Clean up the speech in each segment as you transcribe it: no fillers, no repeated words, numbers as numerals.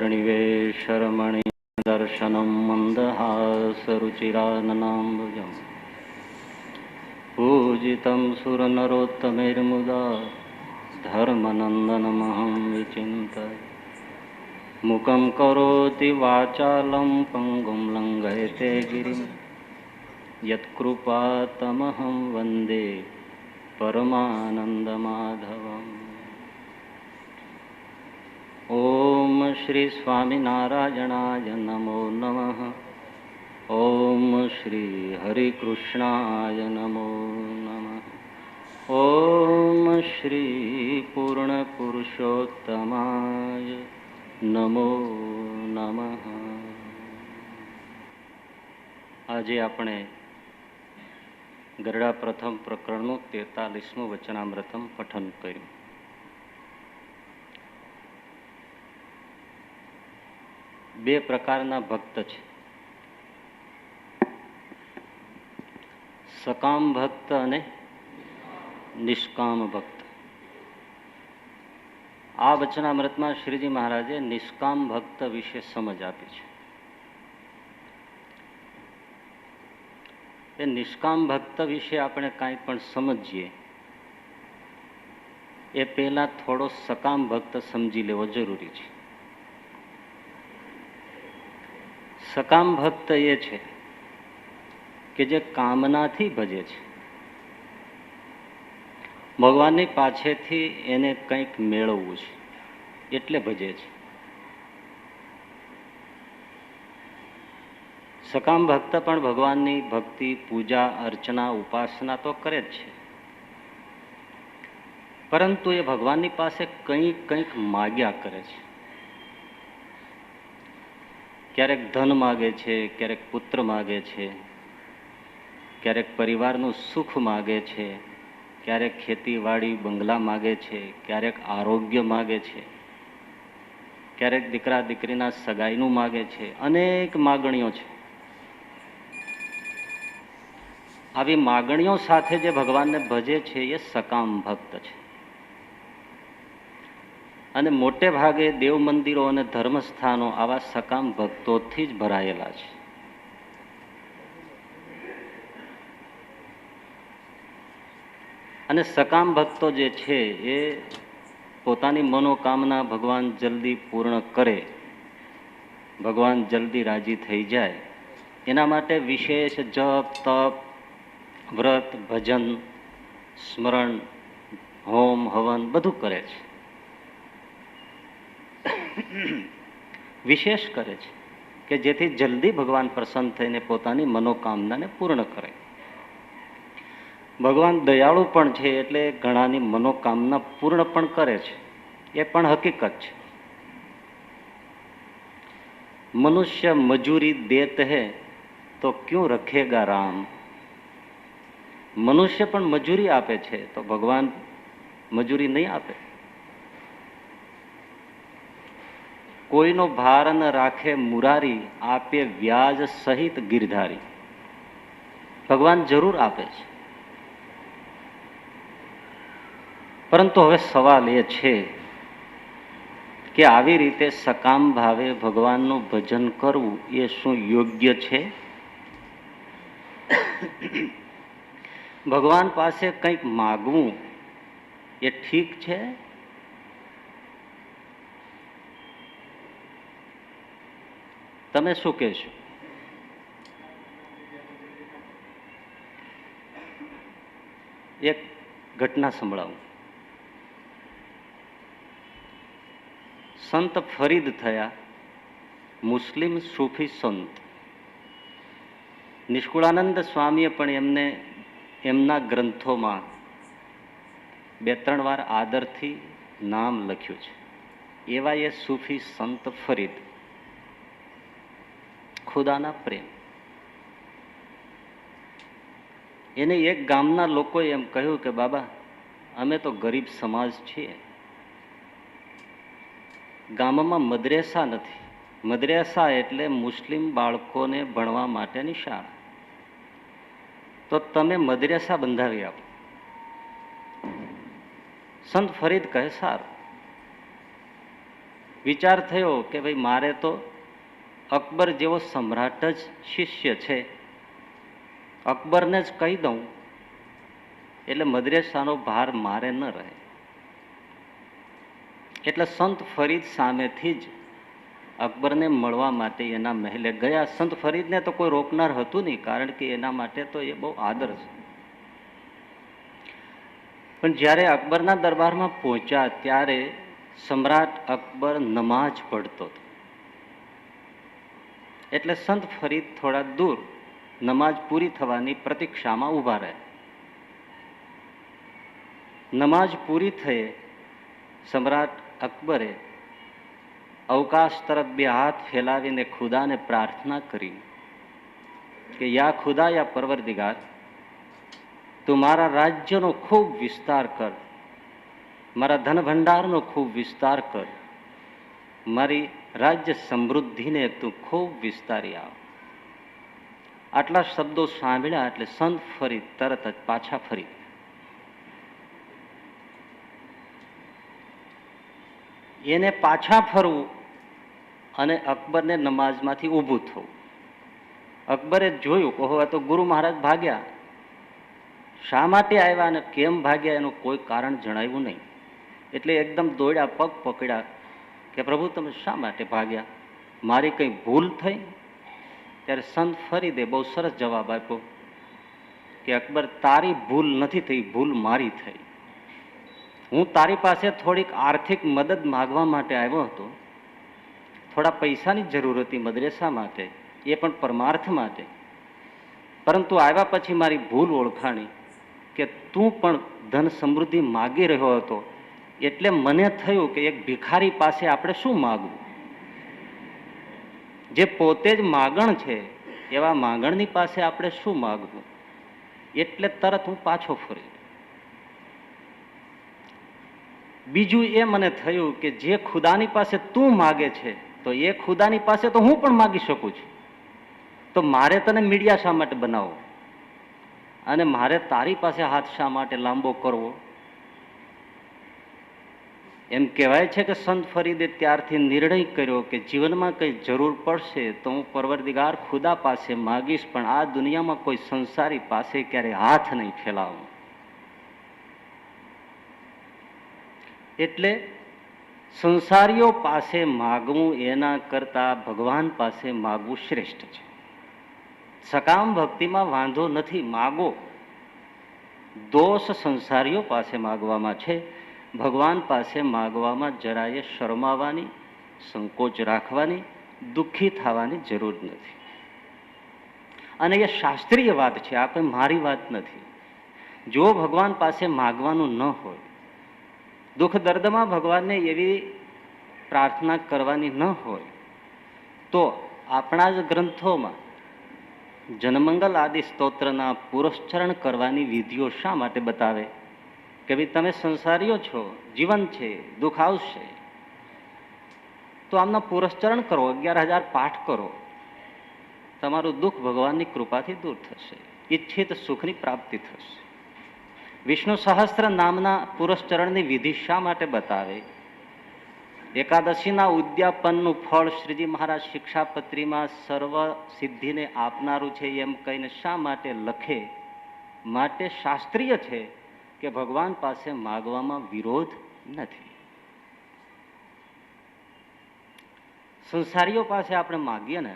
श्रीनिवेशरमणि दर्शनं मन्दहासरुचिराननाम्बुजम् पूजितं सुरनरोत्तमैर्मुदा धर्मनन्दनमहं विचिन्तये मुखं करोति वाचालं पङ्गुं लङ्घयते गिरिं यत्कृपातमहं वन्दे परमानन्दमाधवम्। ओम श्री स्वामिनारायणाय नमो नमः। ओम श्री हरिकृष्णाय नमो नमः। ओम श्री पूर्णपुरुषोत्तमाय नमो नमः। આજે આપણે ગરડા પ્રથમ પ્રકરણનું 43મું વચનામૃતમ પઠન કર્યું. બે પ્રકારના ભક્ત છે, સકામ ભક્ત અને નિષ્કામ ભક્ત. આ વચનામૃતમાં શ્રીજી મહારાજે નિષ્કામ ભક્ત વિશે સમજ આપી છે. એ નિષ્કામ ભક્ત વિશે આપણે કાંઈ પણ સમજીએ એ પહેલા થોડો સકામ ભક્ત સમજી લેવો જરૂરી છે. સકામ ભક્ત એ છે કે જે કામનાથી ભજે છે, ભગવાનની પાછળથી એને કંઈક મેળવવું છે એટલે ભજે છે. સકામ ભક્ત પણ ભગવાનની ભક્તિ, પૂજા, અર્ચના, ઉપાસના તો કરે જ છે, પરંતુ એ ભગવાનની પાસે કંઈક માગ્યા કરે છે. ક્યારેક ધન માગે છે, ક્યારેક પુત્ર માગે છે, ક્યારેક પરિવારનું સુખ માગે છે, ક્યારેક ખેતીવાડી બંગલા માગે છે, ક્યારેક આરોગ્ય માગે છે, ક્યારેક દીકરા દીકરીના સગાઈનું માગે છે. અનેક માગણીઓ છે. આવી માગણીઓ સાથે જે ભગવાનને ભજે છે એ સકામ ભક્ત છે. અને મોટે ભાગે દેવ મંદિરો અને ધર્મસ્થાનો આવા સકામ ભક્તોથી જ ભરાયેલા છે. અને સકામ ભક્તો જે છે એ પોતાની મનોકામના ભગવાન જલ્દી પૂર્ણ કરે, ભગવાન જલ્દી રાજી થઈ જાય, એના માટે વિશેષ જપ, તપ, વ્રત, ભજન, સ્મરણ, હોમ, હવન બધું કરે છે. વિશેષ કરે છે કે જેથી જલ્દી ભગવાન પ્રસન્ન થઈને પોતાની મનોકામનાને પૂર્ણ કરે. ભગવાન દયાળુ પણ છે એટલે ઘણાની મનોકામના પૂર્ણ પણ કરે છે, એ પણ હકીકત છે. મનુષ્ય મજૂરી દેત હૈ તો ક્યું રખેગા રામ. મનુષ્ય પણ મજૂરી આપે છે તો ભગવાન મજૂરી નહીં આપે. કોઈનો ભાર ન રાખે મુરારી, આપે વ્યાજ સહિત ગિરધારી. ભગવાન જરૂર આપે છે, પરંતુ હવે સવાલ એ છે કે આવી રીતે સકામ ભાવે ભગવાનનું ભજન કરવું એ શું યોગ્ય છે? ભગવાન પાસે કંઈક માગવું એ ઠીક છે? તમે શું કહેશો? એક ઘટના સંભળાવું. સંત ફરીદ થયા, મુસ્લિમ સૂફી સંત. નિષ્કુળાનંદ સ્વામીએ પણ એમને એમના ગ્રંથોમાં 2-3 વાર આદરથી નામ લખ્યું છે. એવા એ સૂફી સંત ફરીદ, ખુદાના પ્રેમ. એને એક ગામના લોકોએ એમ કહ્યું કે બાબા, અમે તો ગરીબ સમાજ છીએ, ગામમાં મદ્રેસા નથી. મદ્રેસા એટલે મુસ્લિમ બાળકોને ભણવા માટેની શાળા. તો તમે મદ્રેસા બંધાવી આપો. સંત ફરીદ કહે સારું. વિચાર થયો કે ભાઈ મારે તો અકબર જેવો સમ્રાટ જ શિષ્ય છે, અકબરને જ કહી દઉં એટલે મદ્રેસાનો ભાર મારે ન રહે. એટલે સંત ફરીદ સામેથી જ અકબરને મળવા માટે એના મહેલે ગયા. સંત ફરીદને તો કોઈ રોકનાર હતું નહીં, કારણ કે એના માટે તો એ બહુ આદર છે. પણ જ્યારે અકબરના દરબારમાં પહોંચ્યા ત્યારે સમ્રાટ અકબર નમાજ પઢતો હતો. એટલે સંત ફરીદ થોડા દૂર નમાજ પૂરી થવાની પ્રતીક્ષામાં ઊભા રહ્યા. નમાજ પૂરી થયે સમ્રાટ અકબરે અવકાશ તરફ બે હાથ ફેલાવીને ખુદાને પ્રાર્થના કરી કે યા ખુદા, યા પરવરદિગાર, તું મારા રાજ્યનો ખૂબ વિસ્તાર કર, મારા ધન ભંડારનો ખૂબ વિસ્તાર કર, મારી રાજ્ય સમૃદ્ધિને તું ખૂબ વિસ્તારી આવ. આટલા શબ્દો સાંભળ્યા એટલે સંત ફરી તરત જ પાછા ફરી. એને પાછા ફરવું અને અકબરને નમાઝમાંથી ઊભું થવું. અકબરે જોયું કે હવે તો ગુરુ મહારાજ ભાગ્યા. શા માટે આવ્યા અને કેમ ભાગ્યા એનું કોઈ કારણ જણાવ્યું નહીં. એટલે એકદમ દોડ્યા, પગ પકડ્યા કે પ્રભુ તમે શા માટે ભાગ્યા, મારી કંઈ ભૂલ થઈ? ત્યારે સંત ફરીદે બહુ સરસ જવાબ આપ્યો કે અકબર, તારી ભૂલ નથી થઈ, ભૂલ મારી થઈ. હું તારી પાસે થોડીક આર્થિક મદદ માગવા માટે આવ્યો હતો. થોડા પૈસાની જરૂર હતી મદ્રેસા માટે, એ પણ પરમાર્થ માટે. પરંતુ આવ્યા પછી મારી ભૂલ ઓળખાણી કે તું પણ ધન સમૃદ્ધિ માગી રહ્યો હતો. એટલે મને થયું કે એક ભિખારી પાસે આપણે શું માગવું, જે પોતે જ માગણ છે એવા માગણની પાસે આપણે શું માગવું. એટલે તરત હું પાછો ફરી. બીજું એ મને થયું કે જે ખુદાની પાસે તું માગે છે તો એ ખુદાની પાસે તો હું પણ માગી શકું છું. તો મારે તને મીડિયા શા માટે બનાવવો અને મારે તારી પાસે હાથ શા માટે લાંબો કરવો? એમ કહેવાય છે કે સંત ફરીદે ત્યારથી નિર્ણય કર્યો કે જીવનમાં કંઈ જરૂર પડશે તો હું પરવરદિગાર ખુદા પાસે માગીશ, પણ આ દુનિયામાં કોઈ સંસારી પાસે ક્યારે હાથ નહીં ફેલાવું. એટલે સંસારીઓ પાસે માગવું એના કરતા ભગવાન પાસે માગવું શ્રેષ્ઠ છે. સકામ ભક્તિમાં વાંધો નથી, માગો. દોષ સંસારીઓ પાસે માગવામાં છે, ભગવાન પાસે માગવામાં જરાય શરમાવાની, સંકોચ રાખવાની, દુઃખી થવાની જરૂર નથી. અને એ શાસ્ત્રીય વાત છે, આ કોઈ મારી વાત નથી. જો ભગવાન પાસે માગવાનું ન હોય, દુઃખ દર્દમાં ભગવાનને એવી પ્રાર્થના કરવાની ન હોય, તો આપણા જ ગ્રંથોમાં જનમંગલ આદિ સ્તોત્રના પુરસ્ચરણ કરવાની વિધિઓ શા માટે બતાવે કે ભાઈ તમે સંસારીઓ છો, જીવન છે, દુઃખ આવશે તો આમના પુરસ્ચરણ કરો, 11,000 પાઠ કરો, તમારું દુઃખ ભગવાનની કૃપાથી દૂર થશે, ઈચ્છિત સુખની પ્રાપ્તિ થશે. વિષ્ણુ સહસ્ત્ર નામના પુરસ્ચરણની વિધિ શા માટે બતાવે? એકાદશીના ઉદ્યાપનનું ફળ શ્રીજી મહારાજ શિક્ષાપત્રીમાં સર્વ સિદ્ધિને આપનારું છે એમ કહીને શા માટે લખે? માટે શાસ્ત્રીય છે કે ભગવાન પાસે માગવામાં વિરોધ નથી. સંસારીઓ પાસે આપણે માગીએ ને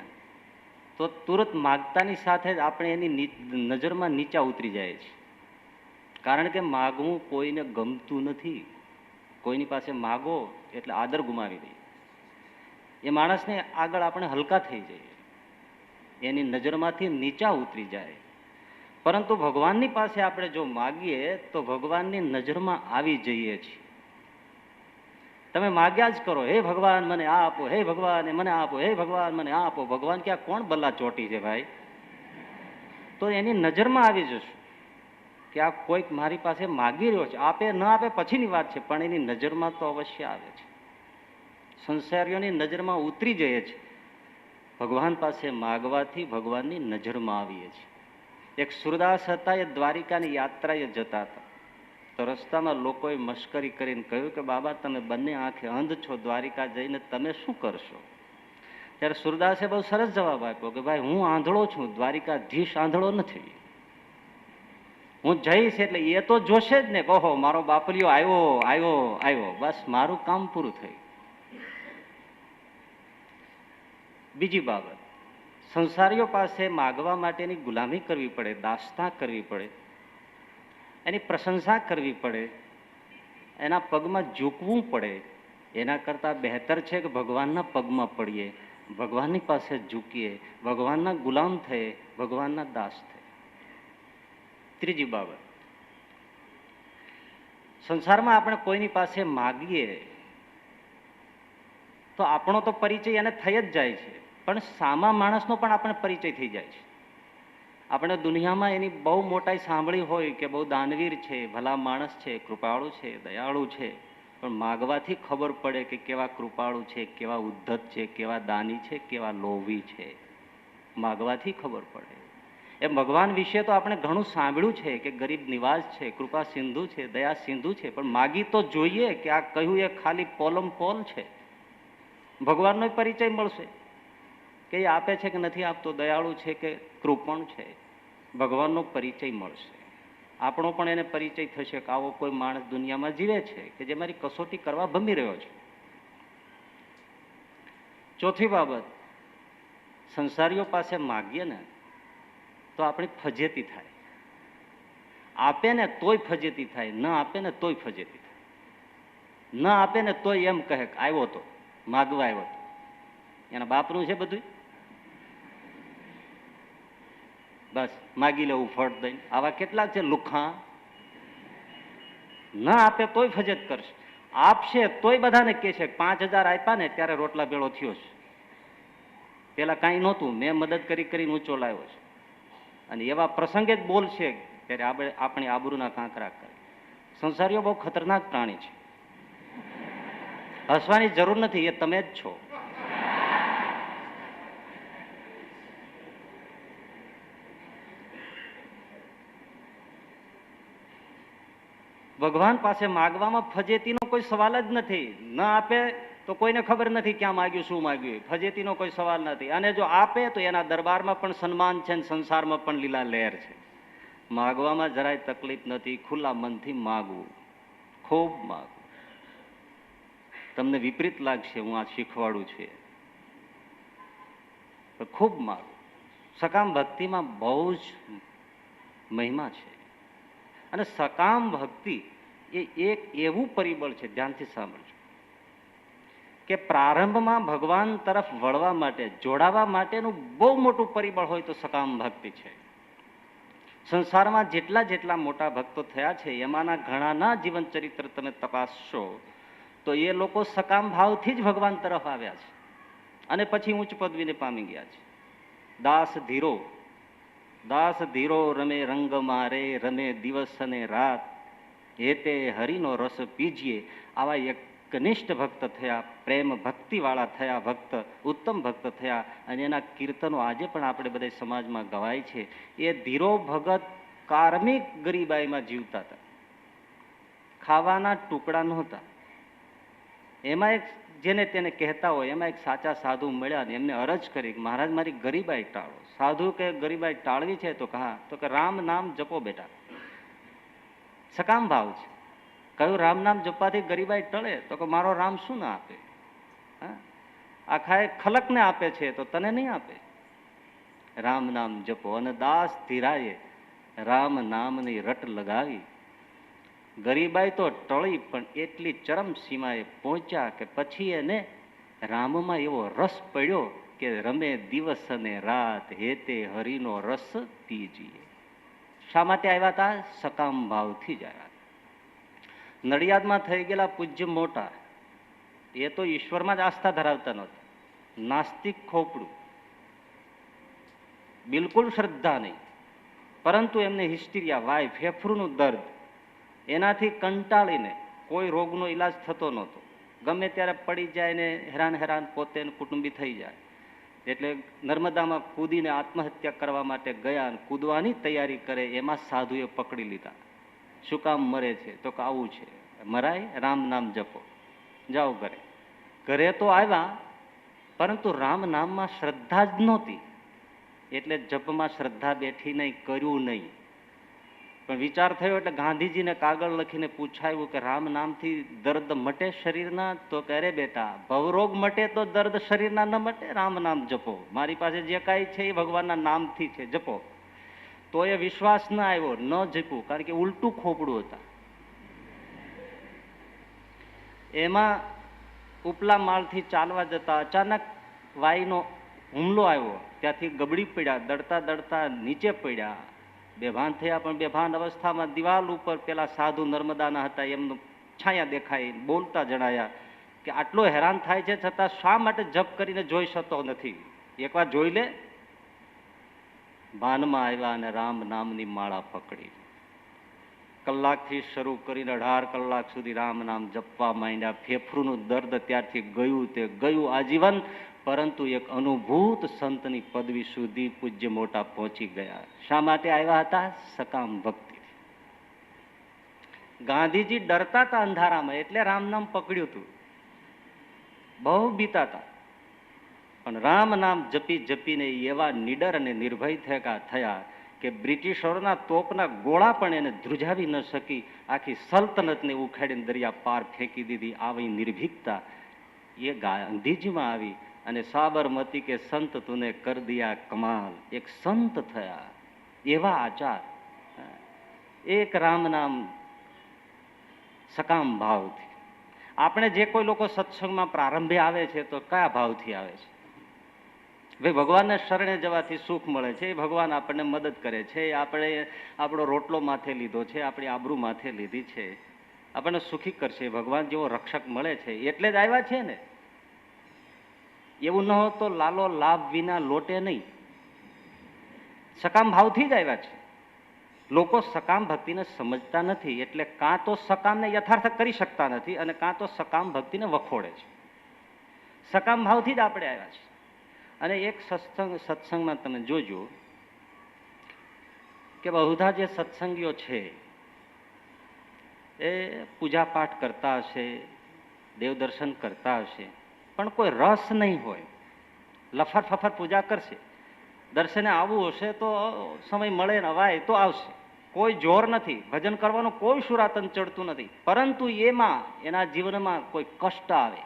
તો તુરત માગતાની સાથે જ આપણે એની નજરમાં નીચા ઉતરી જાય છે. કારણ કે માગવું કોઈને ગમતું નથી. કોઈની પાસે માગો એટલે આદર ગુમાવી દઈએ, એ માણસને આગળ આપણે હલકા થઈ જઈએ, એની નજરમાંથી નીચા ઉતરી જાય. પરંતુ ભગવાનની પાસે આપણે જો માગીએ તો ભગવાનની નજરમાં આવી જઈએ છીએ. તમે માગ્યા જ કરો, હે ભગવાન મને આ આપો, હે ભગવાન મને આપો, હે ભગવાન મને આ આપો. ભગવાન ક્યાં કોણ બલ્લા ચોટી છે ભાઈ? તો એની નજરમાં આવી જશું કે આ કોઈક મારી પાસે માગી રહ્યો છે. આપે ન આપે પછીની વાત છે, પણ એની નજરમાં તો અવશ્ય આવે છે. સંસારીઓની નજરમાં ઉતરી જઈએ છે. ભગવાન પાસે માગવાથી ભગવાનની નજરમાં આવીએ છીએ. એક સુરદાસ હતા, એ દ્વારિકાની યાત્રાએ જતા હતા. તો રસ્તામાં લોકોએ મશ્કરી કરીને કહ્યું કે બાબા તમે બંને આંખે અંધ છો, દ્વારિકા જઈને તમે શું કરશો? ત્યારે સુરદાસે બહુ સરસ જવાબ આપ્યો કે ભાઈ હું આંધળો છું, દ્વારિકાધીશ આંધળો નથી. હું જઈશ એટલે એ તો જોશે જ ને, કહો મારો બાપલિયો આવ્યો આવ્યો આવ્યો, બસ મારું કામ પૂરું થયું. બીજી બાબત, સંસારીઓ પાસે માગવા માટેની ગુલામી કરવી પડે, દાસતા કરવી પડે, એની પ્રશંસા કરવી પડે, એના પગમાં ઝૂકવું પડે, એના કરતાં બહેતર છે કે ભગવાનના પગમાં પડીએ, ભગવાનની પાસે ઝૂકીએ, ભગવાનના ગુલામ થઈએ, ભગવાનના દાસ થઈએ. ત્રીજી બાબત, સંસારમાં આપણે કોઈની પાસે માગીએ તો આપણો તો પરિચય એને થઈ જ જાય છે, પણ સામા માણસનો પણ આપણે પરિચય થઈ જાય છે. આપણે દુનિયામાં એની બહુ મોટાઈ સાંભળી હોય કે બહુ દાનવીર છે, ભલા માણસ છે, કૃપાળુ છે, દયાળુ છે, પણ માગવાથી ખબર પડે કે કેવા કૃપાળુ છે, કેવા ઉદ્ધત છે, કેવા દાની છે, કેવા લોભી છે. માગવાથી ખબર પડે. એમ ભગવાન વિશે તો આપણે ઘણું સાંભળ્યું છે કે ગરીબ નિવાસ છે, કૃપા સિંધુ છે, દયા સિંધુ છે, પણ માગી તો જોઈએ કે આ કહ્યું એ ખાલી પોલમ પોલ છે. ભગવાનનો પરિચય મળશે કે એ આપે છે કે નથી આપતો, દયાળુ છે કે કૃપણ છે. ભગવાનનો પરિચય મળશે. આપણો પણ એને પરિચય થશે કે આવો કોઈ માણસ દુનિયામાં જીવે છે કે જે મારી કસોટી કરવા ભમી રહ્યો છે. ચોથી બાબત, સંસારીઓ પાસે માગીએ ને તો આપણી ફજેતી થાય. આપે ને તોય ફજેતી થાય, ન આપે ને તોય ફજેતી થાય. ન આપે ને તોય એમ કહે કે આવ્યો તો માગવા આવ્યો તો, એના બાપનું છે બધું, બસ માગી લેવું ફળ દઈને. આવા કેટલાક છે લુખા, ન આપે તોય ફજેત કરશે, આપશે તોય બધાને કહે છે 5000 આપ્યા ને ત્યારે રોટલા ભેળો થયો છે, પેલા કાંઈ નહોતું, મેં મદદ કરી કરીને ઊંચો લાવ્યો છે. અને એવા પ્રસંગે જ બોલશે ત્યારે આપણી આબરૂના કાંકરા કરે. સંસારીઓ બહુ ખતરનાક પ્રાણી છે. હસવાની જરૂર નથી, એ તમે જ છો. ભગવાન પાસે માગવામાં ફજેતીનો કોઈ સવાલ જ નથી. ન આપે તો કોઈને ખબર નથી ક્યાં માગ્યું, શું માગ્યું, ફજેતીનો કોઈ સવાલ નથી. અને જો આપે તો એના દરબારમાં પણ સન્માન છે અને સંસારમાં પણ લીલા લહેર છે. માગવામાં જરાય તકલીફ નથી, ખુલ્લા મનથી માગવું, ખૂબ માગવું. તમને વિપરીત લાગશે હું આ શીખવાડું છું, ખૂબ માગવું. સકામ ભક્તિમાં બહુ જ મહિમા છે. અને સકામ ભક્તિ એ એક એવું પરિબળ છે, ધ્યાનથી સાંભળજો, કે પ્રારંભમાં ભગવાન તરફ વળવા માટે, જોડાવા માટેનું બહુ મોટું પરિબળ હોય તો સકામ ભક્તિ છે. સંસારમાં જેટલા જેટલા મોટા ભક્તો થયા છે એમાંના ઘણાના જીવન ચરિત્ર તમે તપાસશો તો એ લોકો સકામ ભાવથી જ ભગવાન તરફ આવ્યા છે અને પછી ઉચ્ચ પદવીને પામી ગયા છે. દાસ ધીરો રમે રંગ મારે, રમે દિવસ અને રાત, હેતે હરિનો રસ પીજીએ. આવા એક કનિષ્ઠ ભક્ત થયા, પ્રેમ ભક્તિવાળા થયા ભક્ત, ઉત્તમ ભક્ત થયા. અને એના કીર્તનો આજે પણ આપણે બધા સમાજમાં ગવાય છે. એ ધીરો ભગત કાર્મિક ગરીબાઈમાં જીવતા હતા, ખાવાના ટુકડા નહોતા. એમાં એક જેને તેને કહેતા હોય એમાં એક સાચા સાધુ મળ્યા ને એમને અરજ કરી, મહારાજ મારી ગરીબાઈ ટાળો. સાધુ કે ગરીબાઈ ટાળવી છે તો કહા, તો કે રામ નામ જપો બેટા. સકામ ભાવ છે. કયું રામ નામ જપવાથી ગરીબાઈ ટળે? તો કે મારો રામ શું ના આપે, આખા ખલકને આપે છે તો તને નહીં આપે. રામ નામ જપો. અને દાસ ધીરાએ રામ નામની રટ લગાવી. ગરીબાઈ તો ટળી, પણ એટલી ચરમ સીમાએ પહોંચ્યા કે પછી એને રામમાં એવો રસ પડ્યો કે રમે દિવસ અને રાત, હેતે હરિનો રસ પીજીએ. શા માટે આવ્યા હતા? સકામ ભાવથી જ આવ્યા. નડિયાદમાં થઈ ગયેલા પૂજ્ય મોટા, એ તો ઈશ્વરમાં જ આસ્થા ધરાવતા નહોતા, નાસ્તિક ખોપડું, બિલકુલ શ્રદ્ધા નહીં. પરંતુ એમને હિસ્ટીરિયા, વાય, ફેફડુંનું દર્દ, એનાથી કંટાળીને કોઈ રોગનો ઈલાજ થતો નહોતો. ગમે ત્યારે પડી જાય ને હેરાન પોતે કુટુંબી થઈ જાય. એટલે નર્મદામાં કૂદીને આત્મહત્યા કરવા માટે ગયા, કૂદવાની તૈયારી કરે એમાં સાધુએ પકડી લીધા. શું કામ મરે છે? તો કે આવું છે. મરાય, રામ નામ જપો, જાઓ ઘરે. ઘરે તો આવ્યા, પરંતુ રામ નામમાં શ્રદ્ધા જ નહોતી, એટલે જપમાં શ્રદ્ધા બેઠી નહીં, કર્યું નહીં. પણ વિચાર થયો એટલે ગાંધીજીને કાગળ લખીને પૂછાયું કે રામ નામથી દર્દ મટે શરીરના? તો કે અરે બેટા, ભવરોગ મટે તો દર્દ શરીરના ન મટે, રામ નામ જપો. મારી પાસે જે કાંઈ છે એ ભગવાનના નામથી છે, જપો. તો એ વિશ્વાસ ના આવ્યો, ન જપ્યું, કારણ કે ઉલટું ખોપડું હતા. એમાં ઉપલા માળથી ચાલવા જતા અચાનક વાઈનો હુમલો આવ્યો, ત્યાંથી ગબડી પડ્યા, દડતા દડતા નીચે પડ્યા, બેભાન થયા. પણ બેભાન અવસ્થામાં દિવાલ ઉપર પેલા સાધુ નર્મદાના હતા, એમનું છાયા દેખાઈ, બોલતા જણાયા કે આટલો હેરાન થાય છે છતાં શા માટે જપ કરીને જોઈ શકતો નથી? એકવાર જોઈ લે. ભાનમાં આવ્યા અને રામ નામની માળા પકડી. કલાકથી શરૂ કરીને 18 કલાક સુધી રામ નામ જપવા માંડ્યા. ફેફરૂનું દર્દ ત્યારથી ગયું તે ગયું આજીવન, પરંતુ એક અનુભૂત સંતની પદવી સુધી પૂજ્ય મોટા પહોંચી ગયા. શા માટે આવ્યા હતા? સકામ ભક્તિ. ગાંધીજી ડરતા હતા અંધારામાં, એટલે રામ નામ પકડ્યું હતું, બહુ બીતા હતા. પણ રામ નામ જપી જપીને એવા નીડર અને નિર્ભય થયા કે બ્રિટિશરોના તોપના ગોળા પણ એને ધ્રુજાવી ન શકી. આખી સલ્તનતને ઉખાડીને દરિયા પાર ફેંકી દીધી. આવી નિર્ભીકતા એ ગાંધીજીમાં આવી. અને સાબરમતી કે સંત તુને કર દિયા કમાલ, એક સંત થયા. એવા આચાર. એક રામ નામ સકામ ભાવથી. આપણે જે કોઈ લોકો સત્સંગમાં પ્રારંભે આવે છે તો કયા ભાવથી આવે છે? ભાઈ, ભગવાનને શરણે જવાથી સુખ મળે છે, ભગવાન આપણને મદદ કરે છે, આપણે આપણો રોટલો માથે લીધો છે, આપણી આબરૂ માથે લીધી છે, આપણને સુખી કરશે, ભગવાન જેવો રક્ષક મળે છે એટલે જ આવ્યા છે ને. એવું ન હોત તો લાલો લાભ વિના લોટે નહીં. સકામ ભાવથી જ આવ્યા છે. લોકો સકામ ભક્તિને સમજતા નથી, એટલે કાં તો સકામને યથાર્થ કરી શકતા નથી અને કાં તો સકામ ભક્તિને વખોડે છે. સકામ ભાવથી જ આપણે આવ્યા છે. અને એક સત્સંગમાં તમે જોજો કે બહુધા જે સત્સંગીઓ છે એ પૂજા પાઠ કરતા હશે, દેવદર્શન કરતા હશે, પણ કોઈ રસ નહીં હોય. લફર ફફર પૂજા કરશે, દર્શને આવવું હશે તો સમય મળે ને અવાય તો આવશે, કોઈ જોર નથી, ભજન કરવાનું કોઈ સુરાતન ચડતું નથી. પરંતુ એમાં એના જીવનમાં કોઈ કષ્ટ આવે,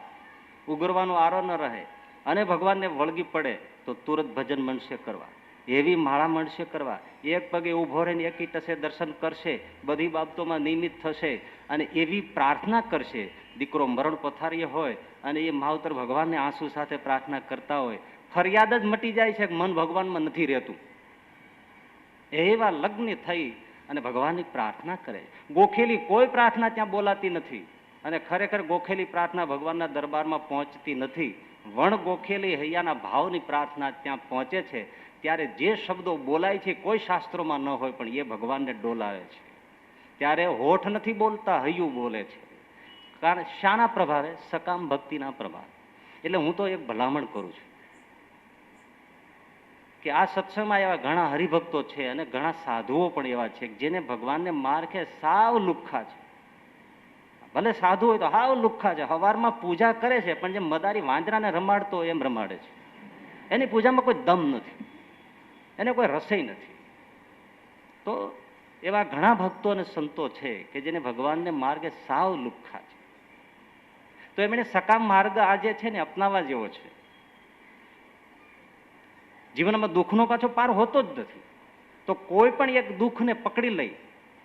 ઉગરવાનો આરો ન રહે અને ભગવાનને વળગી પડે તો તુરત ભજન મળશે કરવા, એવી માળા મળશે કરવા. એક પગે ઊભો રહીને એકી ટસે દર્શન કરશે, બધી બાબતોમાં નિમિત્ત થશે અને એવી પ્રાર્થના કરશે. દીકરો મરણ પથારીએ હોય અને એ માવતર ભગવાનને આંસુ સાથે પ્રાર્થના કરતા હોય, ફરિયાદ જ મટી જાય છે કે મન ભગવાનમાં નથી રહેતું. એવા લગ્ન થઈ અને ભગવાનની પ્રાર્થના કરે. ગોખેલી કોઈ પ્રાર્થના ત્યાં બોલાતી નથી અને ખરેખર ગોખેલી પ્રાર્થના ભગવાનના દરબારમાં પહોંચતી નથી. વણ ગોખેલી હૈયાના ભાવની પ્રાર્થના ત્યાં પહોંચે છે. ત્યારે જે શબ્દો બોલાય છે કોઈ શાસ્ત્રોમાં ન હોય, પણ એ ભગવાનને ડોલાવે છે. ત્યારે હોઠ નથી બોલતા, હૈયું બોલે છે. કારણ શાના પ્રભાવે? સકામ ભક્તિના પ્રભાવે. એટલે હું તો એક ભલામણ કરું છું કે આ સત્સંગમાં એવા ઘણા હરિભક્તો છે અને ઘણા સાધુઓ પણ એવા છે જેને ભગવાનને માર્ગે સાવ લુખ્ખા છે. ભલે સાધુ હોય તો હાવ લુખ્ખા છે, હવારમાં પૂજા કરે છે પણ જેમ મદારી વાંદરાને રમાડતો એમ રમાડે છે. એની પૂજામાં કોઈ દમ નથી, એને કોઈ રસઈ નથી. તો એવા ઘણા ભક્તો અને સંતો છે કે જેને ભગવાનને માર્ગે સાવ લુખ્ખા છે. તો એમણે સકામ માર્ગ આજે છે ને અપનાવવા જેવો છે. જીવનમાં દુઃખનો પાછો પાર હોતો જ નથી. તો કોઈ પણ એક દુઃખને પકડી લઈ,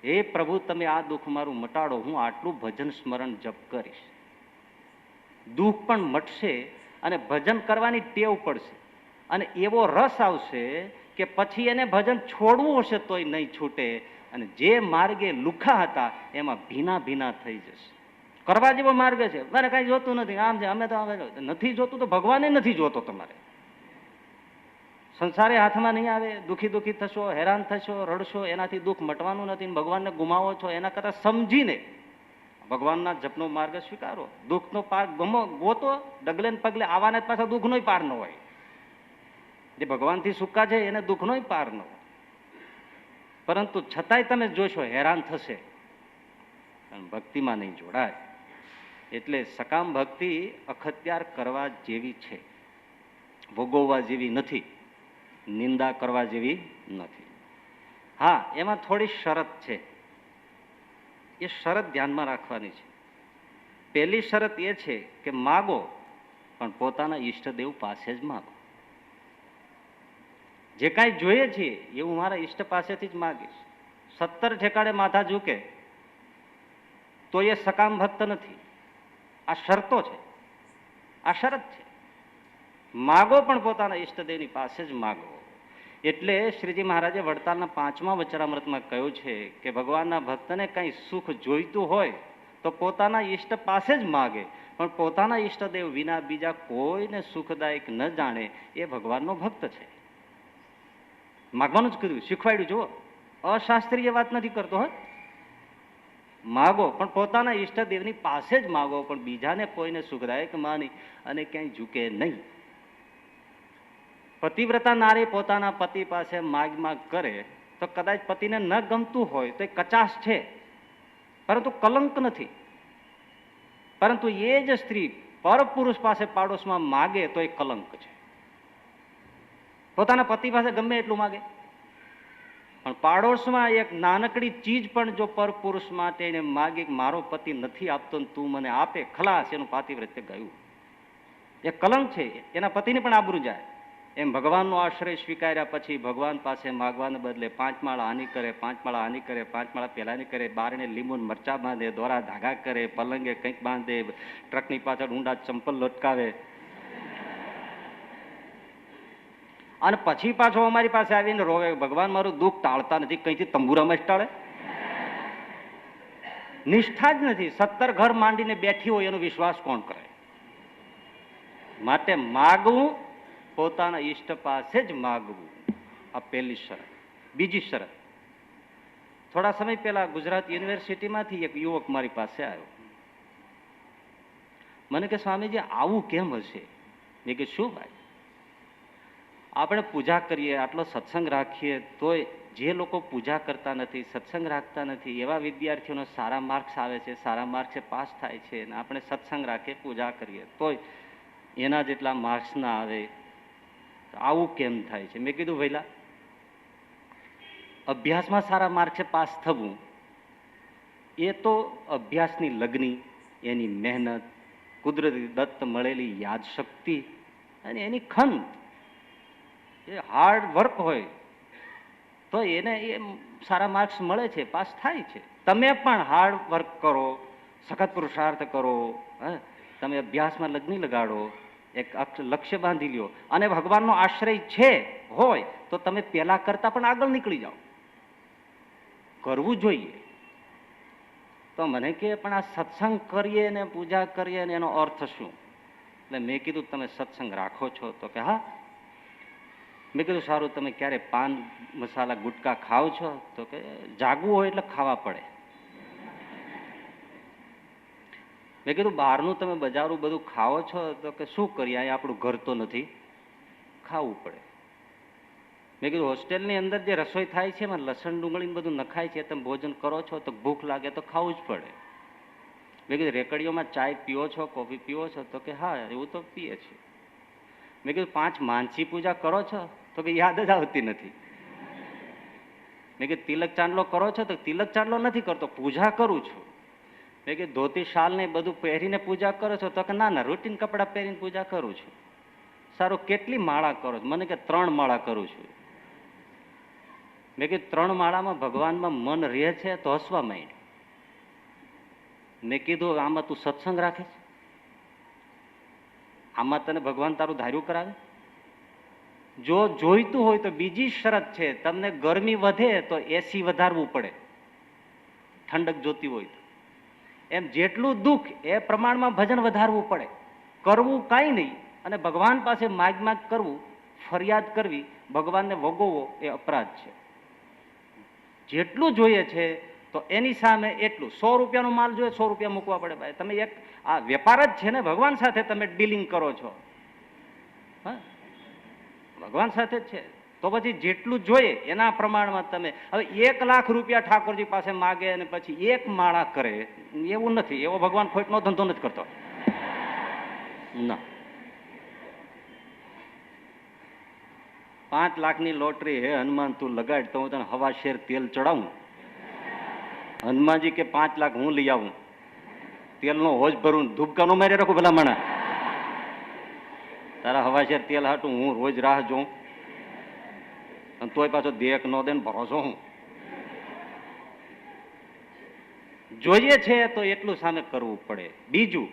હે પ્રભુ તમે આ દુઃખ મારું મટાડો, હું આટલું ભજન સ્મરણ જપ કરીશ. દુઃખ પણ મટશે અને ભજન કરવાની ટેવ પડશે અને એવો રસ આવશે કે પછી એને ભજન છોડવું હશે તોય નહીં છૂટે અને જે માર્ગે લુખા હતા એમાં ભીના ભીના થઈ જશે. કરવા જેવો માર્ગ છે, મને કઈ જોતું નથી, આમ છે, અમે તો નથી જોતું તો ભગવાને નથી જોતો. તમારે સંસારે હાથમાં નહીં આવે, દુઃખી દુઃખી થશો, હેરાન થશો, રડશો, એનાથી દુઃખ મટવાનું નથી. ભગવાનને ગુમાવો છો એના કરતા સમજીને ભગવાનના જપનો માર્ગ સ્વીકારો. દુઃખનો પાર ગોતો, ડગલે ને પગલે આવાને પાછા દુઃખનો પાર ન હોય. જે ભગવાનથી સુકા છે એને દુઃખનો પાર ન હોય. પરંતુ છતાંય તમે જોશો હેરાન થશે પણ ભક્તિમાં નહીં જોડાય. એટલે સકામ ભક્તિ અખત્યાર કરવા જેવી છે, ભોગવવા જેવી નથી, નિંદા કરવા જેવી નથી. હા, એમાં થોડી શરત છે. એ શરત ધ્યાનમાં રાખવાની છે. પહેલી શરત એ છે કે માગો પણ પોતાના ઈષ્ટદેવ પાસે જ માગો. જે કાંઈ જોઈએ છે એ હું મારા ઈષ્ટ પાસેથી જ માગીશ. 70 ઠેકાણે માથા ઝૂકે તો એ સકામ ભક્ત નથી. આ શરતો છે, આ શરત છે. માગો પણ પોતાના ઈષ્ટદેવની પાસે જ માગો. એટલે શ્રીજી મહારાજે વડતાલના 5મા વચનામૃતમાં કહ્યું છે કે ભગવાનના ભક્તને કંઈ સુખ જોઈતું હોય તો પોતાના ઈષ્ટ પાસે જ માગે, પણ પોતાના ઈષ્ટદેવ વિના બીજા કોઈને સુખદાયક ન જાણે એ ભગવાનનો ભક્ત છે. માગવાનું જ કીધું, શીખવાડ્યું. જુઓ, અશાસ્ત્રીય વાત નથી કરતો. હોય માગો પણ પોતાના ઈષ્ટદેવની પાસે જ માગો, પણ બીજાને કોઈને સુખદાયક માની અને ક્યાંય ઝૂકે નહીં. પતિવ્રતા નારી પોતાના પતિ પાસે માગ માગ કરે તો કદાચ પતિને ન ગમતું હોય તો એ કચાશ છે, પરંતુ કલંક નથી. પરંતુ એ જ સ્ત્રી પરપુરુષ પાસે પાડોશમાં માગે તો એ કલંક છે. પોતાના પતિ પાસે ગમે એટલું માગે, પણ પાડોશમાં એક નાનકડી ચીજ પણ જો પરપુરુષ માટે એને માગે, મારો પતિ નથી આપતો ને તું મને આપે, ખલાસ, એનું પાતિવ્રત્ય ગયું. એ કલંક છે, એના પતિને પણ આબરૂ જાય. એમ ભગવાનનો આશ્રય સ્વીકાર્યા પછી ભગવાન પાસે માગવાને બદલે 5 માળા આની કરે, 5 માળા આની કરે, 5 માળા પેલાની કરે, બારણે લીંબુ મરચા બાંધે, દોરા ધાગા કરે, પલંગે કંઈક બાંધે, ટ્રકની પાછળ ઊંડા ચંપલ લટકાવે, અને પછી પાછો અમારી પાસે આવીને રોવે, ભગવાન મારું દુઃખ ટાળતા નથી, કંઈથી તંબુરામાં જ ટાળે. નિષ્ઠા જ નથી. 70 ઘર માંડીને બેઠી હોય એનો વિશ્વાસ કોણ કરે? માટે માગવું, પોતાના ઈષ્ટ પાસે જ માગવું, આ પહેલી શરત. બીજી શરત, થોડા સમય પહેલા ગુજરાત યુનિવર્સિટીમાંથી એક યુવક મારી પાસે આવ્યો. મને કે સ્વામીજી આવું કેમ હશે? મેં કે શું ભાઈ, આપણે પૂજા કરીએ, આટલો સત્સંગ રાખીએ, તોય જે લોકો પૂજા કરતા નથી, સત્સંગ રાખતા નથી, એવા વિદ્યાર્થીઓનો સારા માર્ક્સ આવે છે, સારા માર્ક્સે પાસ થાય છે, અને આપણે સત્સંગ રાખીએ, પૂજા કરીએ, તોય એના જેટલા માર્ક્સ ના આવે, આવું કેમ થાય છે? મેં કીધું ભઈલા, અભ્યાસમાં સારા માર્ક્સે પાસ થવું એ તો અભ્યાસની લગ્ની, એની મહેનત, કુદરતી દત્ત મળેલી યાદ શક્તિ અને એની ખંત, એ હાર્ડ વર્ક હોય તો એને એ સારા માર્ક્સ મળે છે, પાસ થાય છે. તમે પણ હાર્ડ વર્ક કરો, સખત પુરુષાર્થ કરો, તમે અભ્યાસમાં લગ્ની લગાડો, એક લક્ષ્ય બાંધી લ્યો, અને ભગવાનનો આશ્રય છે હોય તો તમે પેલા કરતા પણ આગળ નીકળી જાઓ. કરવું જોઈએ. તો મને કે પણ આ સત્સંગ કરીએ ને પૂજા કરીએ ને એનો અર્થ શું? એટલે મેં કીધું તમે સત્સંગ રાખો છો? તો કે હા. મેં કીધું સારું, તમે ક્યારે પાન મસાલા ગુટકા ખાઓ છો? તો કે જાગવું હોય એટલે ખાવા પડે. મેં કીધું બહારનું તમે બજારું બધું ખાઓ છો? તો કે શું કરીએ, અહીંયા આપણું ઘર તો નથી, ખાવું પડે. મેં કીધું હોસ્ટેલની અંદર જે રસોઈ થાય છે એમાં લસણ ડુંગળી બધું નખાય છે, તમે ભોજન કરો છો તો ભૂખ લાગે તો ખાવું જ પડે. મેં કીધું રેકડીઓમાં ચાય પીવો છો, કોફી પીવો છો? તો કે હા, એવું તો પીએ છીએ. મેં કીધું 5 માનસી પૂજા કરો છો? તો કે યાદ જ આવતી નથી. મેં કીધું તિલક ચાંદલો કરો છો? તો તિલક ચાંદલો નથી કરતો, પૂજા કરું છું. મેં કીધું ધોતી શાલ ને બધું પહેરીને પૂજા કરો છો? તો કે ના ના, રૂટીન કપડાં પહેરીને પૂજા કરું છું. સારું, કેટલી માળા કરો છો? મને કે 3 માળા કરું છું. મેં કીધું 3 માળામાં ભગવાનમાં મન રહે છે? તો હસવા માંડ્યો. મેં કીધું આમાં તું સત્સંગ રાખે છે? આમાં તને ભગવાન તારું ધાર્યું કરાવે? જો જોઈતું હોય તો બીજી શરત છે, તમને ગરમી વધે તો એસી વધારવું પડે, ઠંડક જોતી હોય તો. એમ જેટલું દુઃખ એ પ્રમાણમાં ભજન વધારવું પડે. કરવું કાંઈ નહીં, અને ભગવાન પાસે માગ માગ કરવું, ફરિયાદ કરવી, ભગવાનને વગોવો એ અપરાધ છે. જેટલું જોઈએ છે તો એની સામે એટલું. 100 રૂપિયાનો માલ જોઈએ, 100 રૂપિયા મૂકવા પડે. ભાઈ તમે એક આ વેપાર જ છે ને, ભગવાન સાથે તમે ડીલિંગ કરો છો. હા, ભગવાન સાથે જ છે. તો પછી જેટલું જોઈએ એના પ્રમાણમાં તમે હવે 1 લાખ રૂપિયા ઠાકોરજી પાસે માગે અને પછી એક માળા કરે, એવું નથી. એવો ભગવાન ખોટનો ધંધો નથી કરતો. ના, 5 લાખની લોટરી હે હનુમાન તું લગાડ તો હું તને હવા શેર તેલ ચડાવું. હનુમાનજી કે 5 લાખ હું લઈ આવું, તેલનો હોજ ભરું, ધૂપકાનો મારી રાખું ભલા માણા. તારા હવા શેર તેલ હાટું હું રોજ રાહ જોઉં, અને તોય પાછો દેખ ન દે ને ભરોસો હું જોઈએ છે તો એટલું સામે કરવું પડે. બીજું,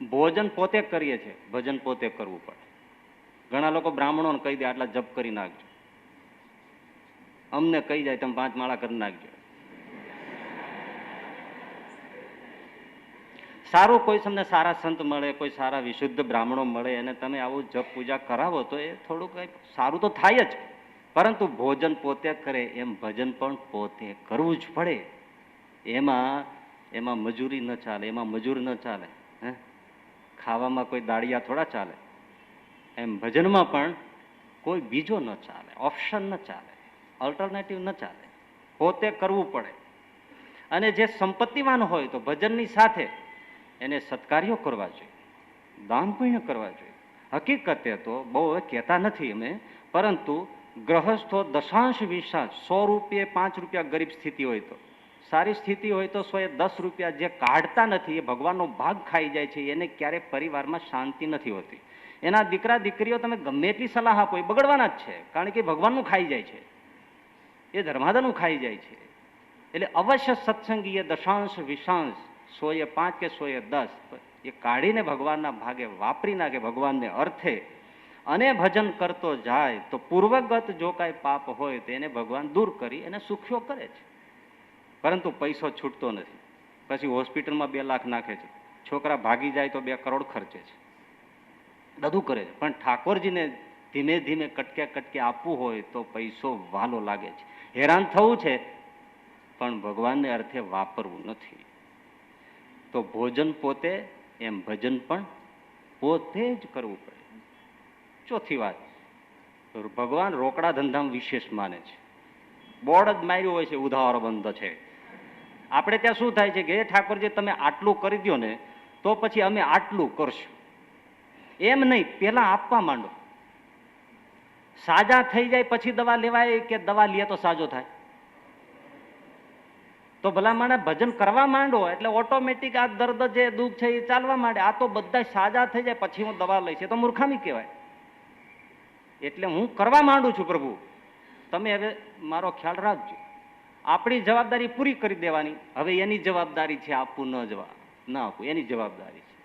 ભોજન પોતે કરીએ છીએ, ભજન પોતે કરવું પડે. ઘણા લોકો બ્રાહ્મણોને કહી દે આટલા જપ કરી નાખજો, અમને કહી જાય તમે 5 માળા કરી નાખજો. સારું કોઈ તમને સારા સંત મળે, કોઈ સારા વિશુદ્ધ બ્રાહ્મણો મળે અને તમે આવું જપ પૂજા કરાવો તો એ થોડું કંઈક સારું તો થાય જ. પરંતુ ભોજન પોતે કરે એમ ભજન પણ પોતે કરવું જ પડે. એમાં મજૂરી ન ચાલે, એમાં મજૂર ન ચાલે. હે, ખાવામાં કોઈ દાળિયા થોડા ચાલે, એમ ભજનમાં પણ કોઈ બીજો ન ચાલે, ઓપ્શન ન ચાલે, ઓલ્ટરનેટિવ ન ચાલે. પોતે કરવું પડે. અને જે સંપત્તિવાન હોય તો ભજનની સાથે એને સત્કાર્યો કરવા જોઈએ, દાન પુણ્ય કરવા જોઈએ. હકીકતે તો બહુ કહેતા નથી અમે, પરંતુ ગ્રહસ્થો દશાંશ વિશાંશ 100 રૂપિયે 5 રૂપિયા ગરીબ સ્થિતિ હોય તો, સારી સ્થિતિ હોય તો 110 રૂપિયા જે કાઢતા નથી એ ભગવાનનો ભાગ ખાઈ જાય છે. એને ક્યારેય પરિવારમાં શાંતિ નથી હોતી. એના દીકરા દીકરીઓ તમે ગમે એટલી સલાહ આપો એ બગડવાના જ છે, કારણ કે ભગવાનનું ખાઈ જાય છે, એ ધર્માદાનું ખાઈ જાય છે. એટલે અવશ્ય સત્સંગીએ દશાંશ વિશાંશ 100 એ 5 કે 100 એ 10 એ કાઢીને ભગવાનના ભાગે વાપરી નાખે, ભગવાનને અર્થે, અને ભજન કરતો જાય તો પૂર્વગત જો કાંઈ પાપ હોય તો એને ભગવાન દૂર કરી એને સુખ્યો કરે છે. પરંતુ પૈસો છૂટતો નથી. પછી હોસ્પિટલમાં 2 લાખ નાખે છે, છોકરા ભાગી જાય તો 2 કરોડ ખર્ચે છે, બધું કરે છે. પણ ઠાકોરજીને ધીમે ધીમે કટકે કટકે આપવું હોય તો પૈસો વાલો લાગે છે. હેરાન થવું છે પણ ભગવાનને અર્થે વાપરવું નથી. તો ભોજન પોતે એમ ભજન પણ પોતે જ કરવું પડે. ચોથી વાત, ભગવાન રોકડા ધંધામાં વિશેષ માને છે. બોર્ડ જ માર્યું હોય છે ઉધાર બંધ છે. આપણે ત્યાં શું થાય છે કે હે ઠાકોરજી તમે આટલું કરી દો ને તો પછી અમે આટલું કરશું. એમ નહીં, પેલા આપવા માંડો. સાજા થઈ જાય પછી દવા લેવાય કે દવા લે તો સાજો થાય? તો ભલા માણે ભજન કરવા માંડો એટલે ઓટોમેટિક આ દર્દ જે દુઃખ છે એ ચાલવા માંડે. આ તો બધા સાજા થઈ જાય પછી હું દવા લઈશ, એ તો મૂર્ખામી કહેવાય. એટલે હું કરવા માંડું છું પ્રભુ, તમે હવે મારો ખ્યાલ રાખજો. આપણી જવાબદારી પૂરી કરી દેવાની. હવે એની જવાબદારી છે આપવું ન આપવું, એની જવાબદારી છે.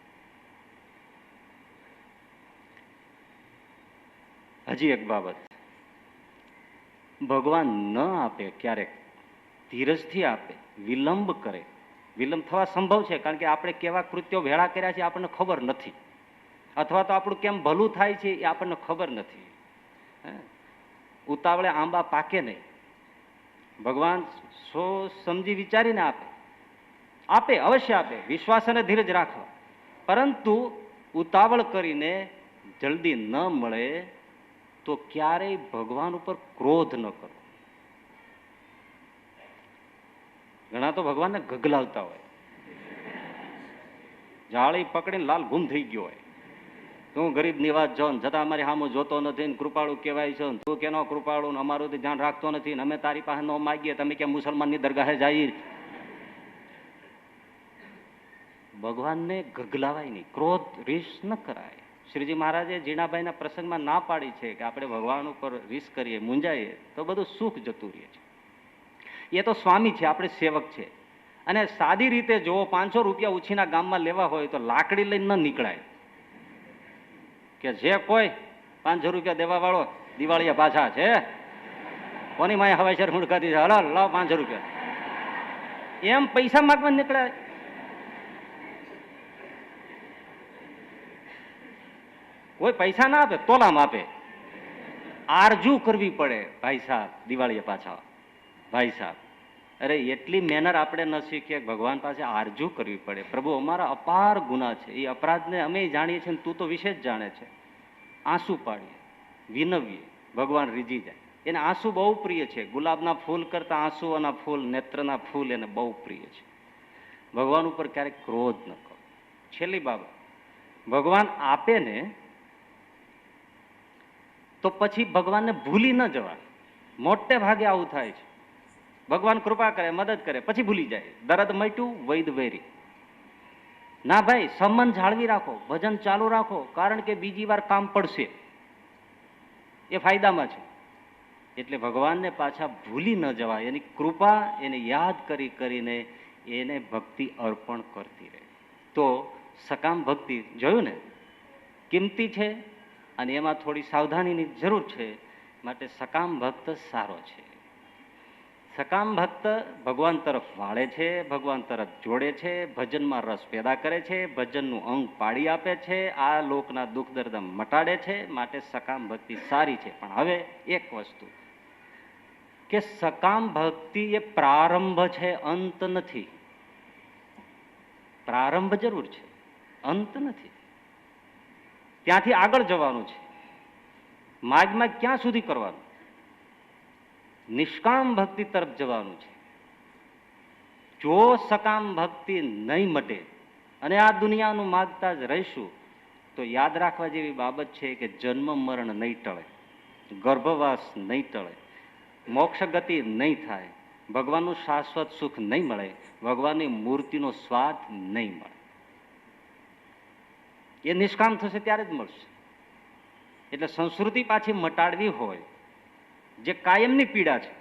હજી એક બાબત, ભગવાન ન આપે ક્યારેક ધીરજથી આપે, વિલંબ કરે. વિલંબ થવા સંભવ છે, કારણ કે આપણે કેવા કૃત્યો ભેળા કર્યા છે આપણને ખબર નથી, અથવા તો આપણું કેમ ભલું થાય છે એ આપણને ખબર નથી. ઉતાવળે આંબા પાકે નહીં. ભગવાન સમજી વિચારીને આપે, અવશ્ય આપે, વિશ્વાસ અને ધીરજ રાખવા. પરંતુ ઉતાવળ કરીને જલ્દી ન મળે તો ક્યારેય ભગવાન ઉપર ક્રોધ ન કરો. ઘણા તો ભગવાનને ગગલાવતા હોય, જાળી પકડીને લાલ ગુમ થઈ ગયો હોય. તું ગરીબ નિવાસ છો ને છતાં અમારી સામું જોતો નથી ને કૃપાળુ કહેવાય છે, તું કેનો કૃપાળુ ને અમારું ધ્યાન રાખતો નથી ને અમે તારી પાસે ન માગીએ, તમે કે મુસલમાનની દરગાહે જાય. ભગવાનને ગગલાવાય નહીં, ક્રોધ રીસ ન કરાય. શ્રીજી મહારાજે જીણાભાઈના પ્રસંગમાં ના પાડી છે કે આપણે ભગવાન ઉપર રીસ કરીએ, મૂંઝાઈએ તો બધું સુખ જતું રહે છે. એ તો સ્વામી છે, આપણે સેવક છે. અને સાદી રીતે જો 500 રૂપિયા ઉછીના ગામમાં લેવા હોય તો લાકડી લઈને ન નીકળાય કે જે કોઈ 500 રૂપિયા દેવા વાળો દિવાળીયા પાછા છે, કોની માય હવાઈ હુડકાતી છે, હલો લાવ 500 રૂપિયા, એમ પૈસા માગવા નીકળાય. કોઈ પૈસા ના આપે, તોલામ આપે. આરજુ કરવી પડે ભાઈ સાહેબ, દિવાળીએ પાછા ભાઈ સાહેબ. અરે એટલી મેનર આપણે ન શીખીએ, ભગવાન પાસે આરજુ કરવી પડે. પ્રભુ અમારા અપાર ગુના છે, એ અપરાધને અમે જાણીએ છીએ, તું તો વિશેષ જાણે છે. આંસુ પાડીએ, વિનવીએ, ભગવાન રીઝી જાય. એને આંસુ બહુ પ્રિય છે. ગુલાબના ફૂલ કરતા આંસુઓના ફૂલ, નેત્રના ફૂલ એને બહુ પ્રિય છે. ભગવાન ઉપર ક્યારેક ક્રોધ ન કરો. છેલ્લી બાબત, ભગવાન આપે ને તો પછી ભગવાનને ભૂલી ન જવા. મોટે ભાગે આવું થાય છે. ભગવાન કૃપા કરે, મદદ કરે, પછી ભૂલી જાય. દરદ મટ્યું વૈદ વેરી. ના ભાઈ, સંબંધ જાળવી રાખો, ભજન ચાલુ રાખો, કારણ કે બીજી વાર કામ પડશે, એ ફાયદામાં છે. એટલે ભગવાનને પાછા ભૂલી ન જવાય. એની કૃપા એને યાદ કરી કરીને એને ભક્તિ અર્પણ કરતી રહે. તો સકામ ભક્તિ જોયું ને, કિંમતી છે અને એમાં થોડી સાવધાનીની જરૂર છે. માટે સકામ ભક્ત સારો છે. સકામ ભક્ત ભગવાન તરફ વાળે છે, ભગવાન તરફ જોડે છે, ભજનમાં રસ પેદા કરે છે, ભજનનું અંગ પાડી આપે છે, આ લોકના દુઃખ દર્દ મટાડે છે. માટે સકામ ભક્તિ સારી છે. પણ હવે એક વસ્તુ કે સકામ ભક્તિ એ પ્રારંભ છે, અંત નથી. પ્રારંભ જરૂર છે, અંત નથી. ત્યાંથી આગળ જવાનું છે. માર્ગમાં ક્યાં સુધી કરવાનું? નિષ્કામ ભક્તિ તરફ જવાનું છે. જો સકામ ભક્તિ નહીં મટે અને આ દુનિયાનું માગતા જ રહીશું તો યાદ રાખવા જેવી બાબત છે કે જન્મ મરણ નહીં ટળે, ગર્ભવાસ નહીં ટળે, મોક્ષ ગતિ નહીં થાય, ભગવાનનું શાશ્વત સુખ નહીં મળે, ભગવાનની મૂર્તિનો સ્વાદ નહીં મળે. એ નિષ્કામ થશે ત્યારે જ મળશે. એટલે સંસ્કૃતિ પાછી મટાડવી હોય, જે કાયમની પીડા છે,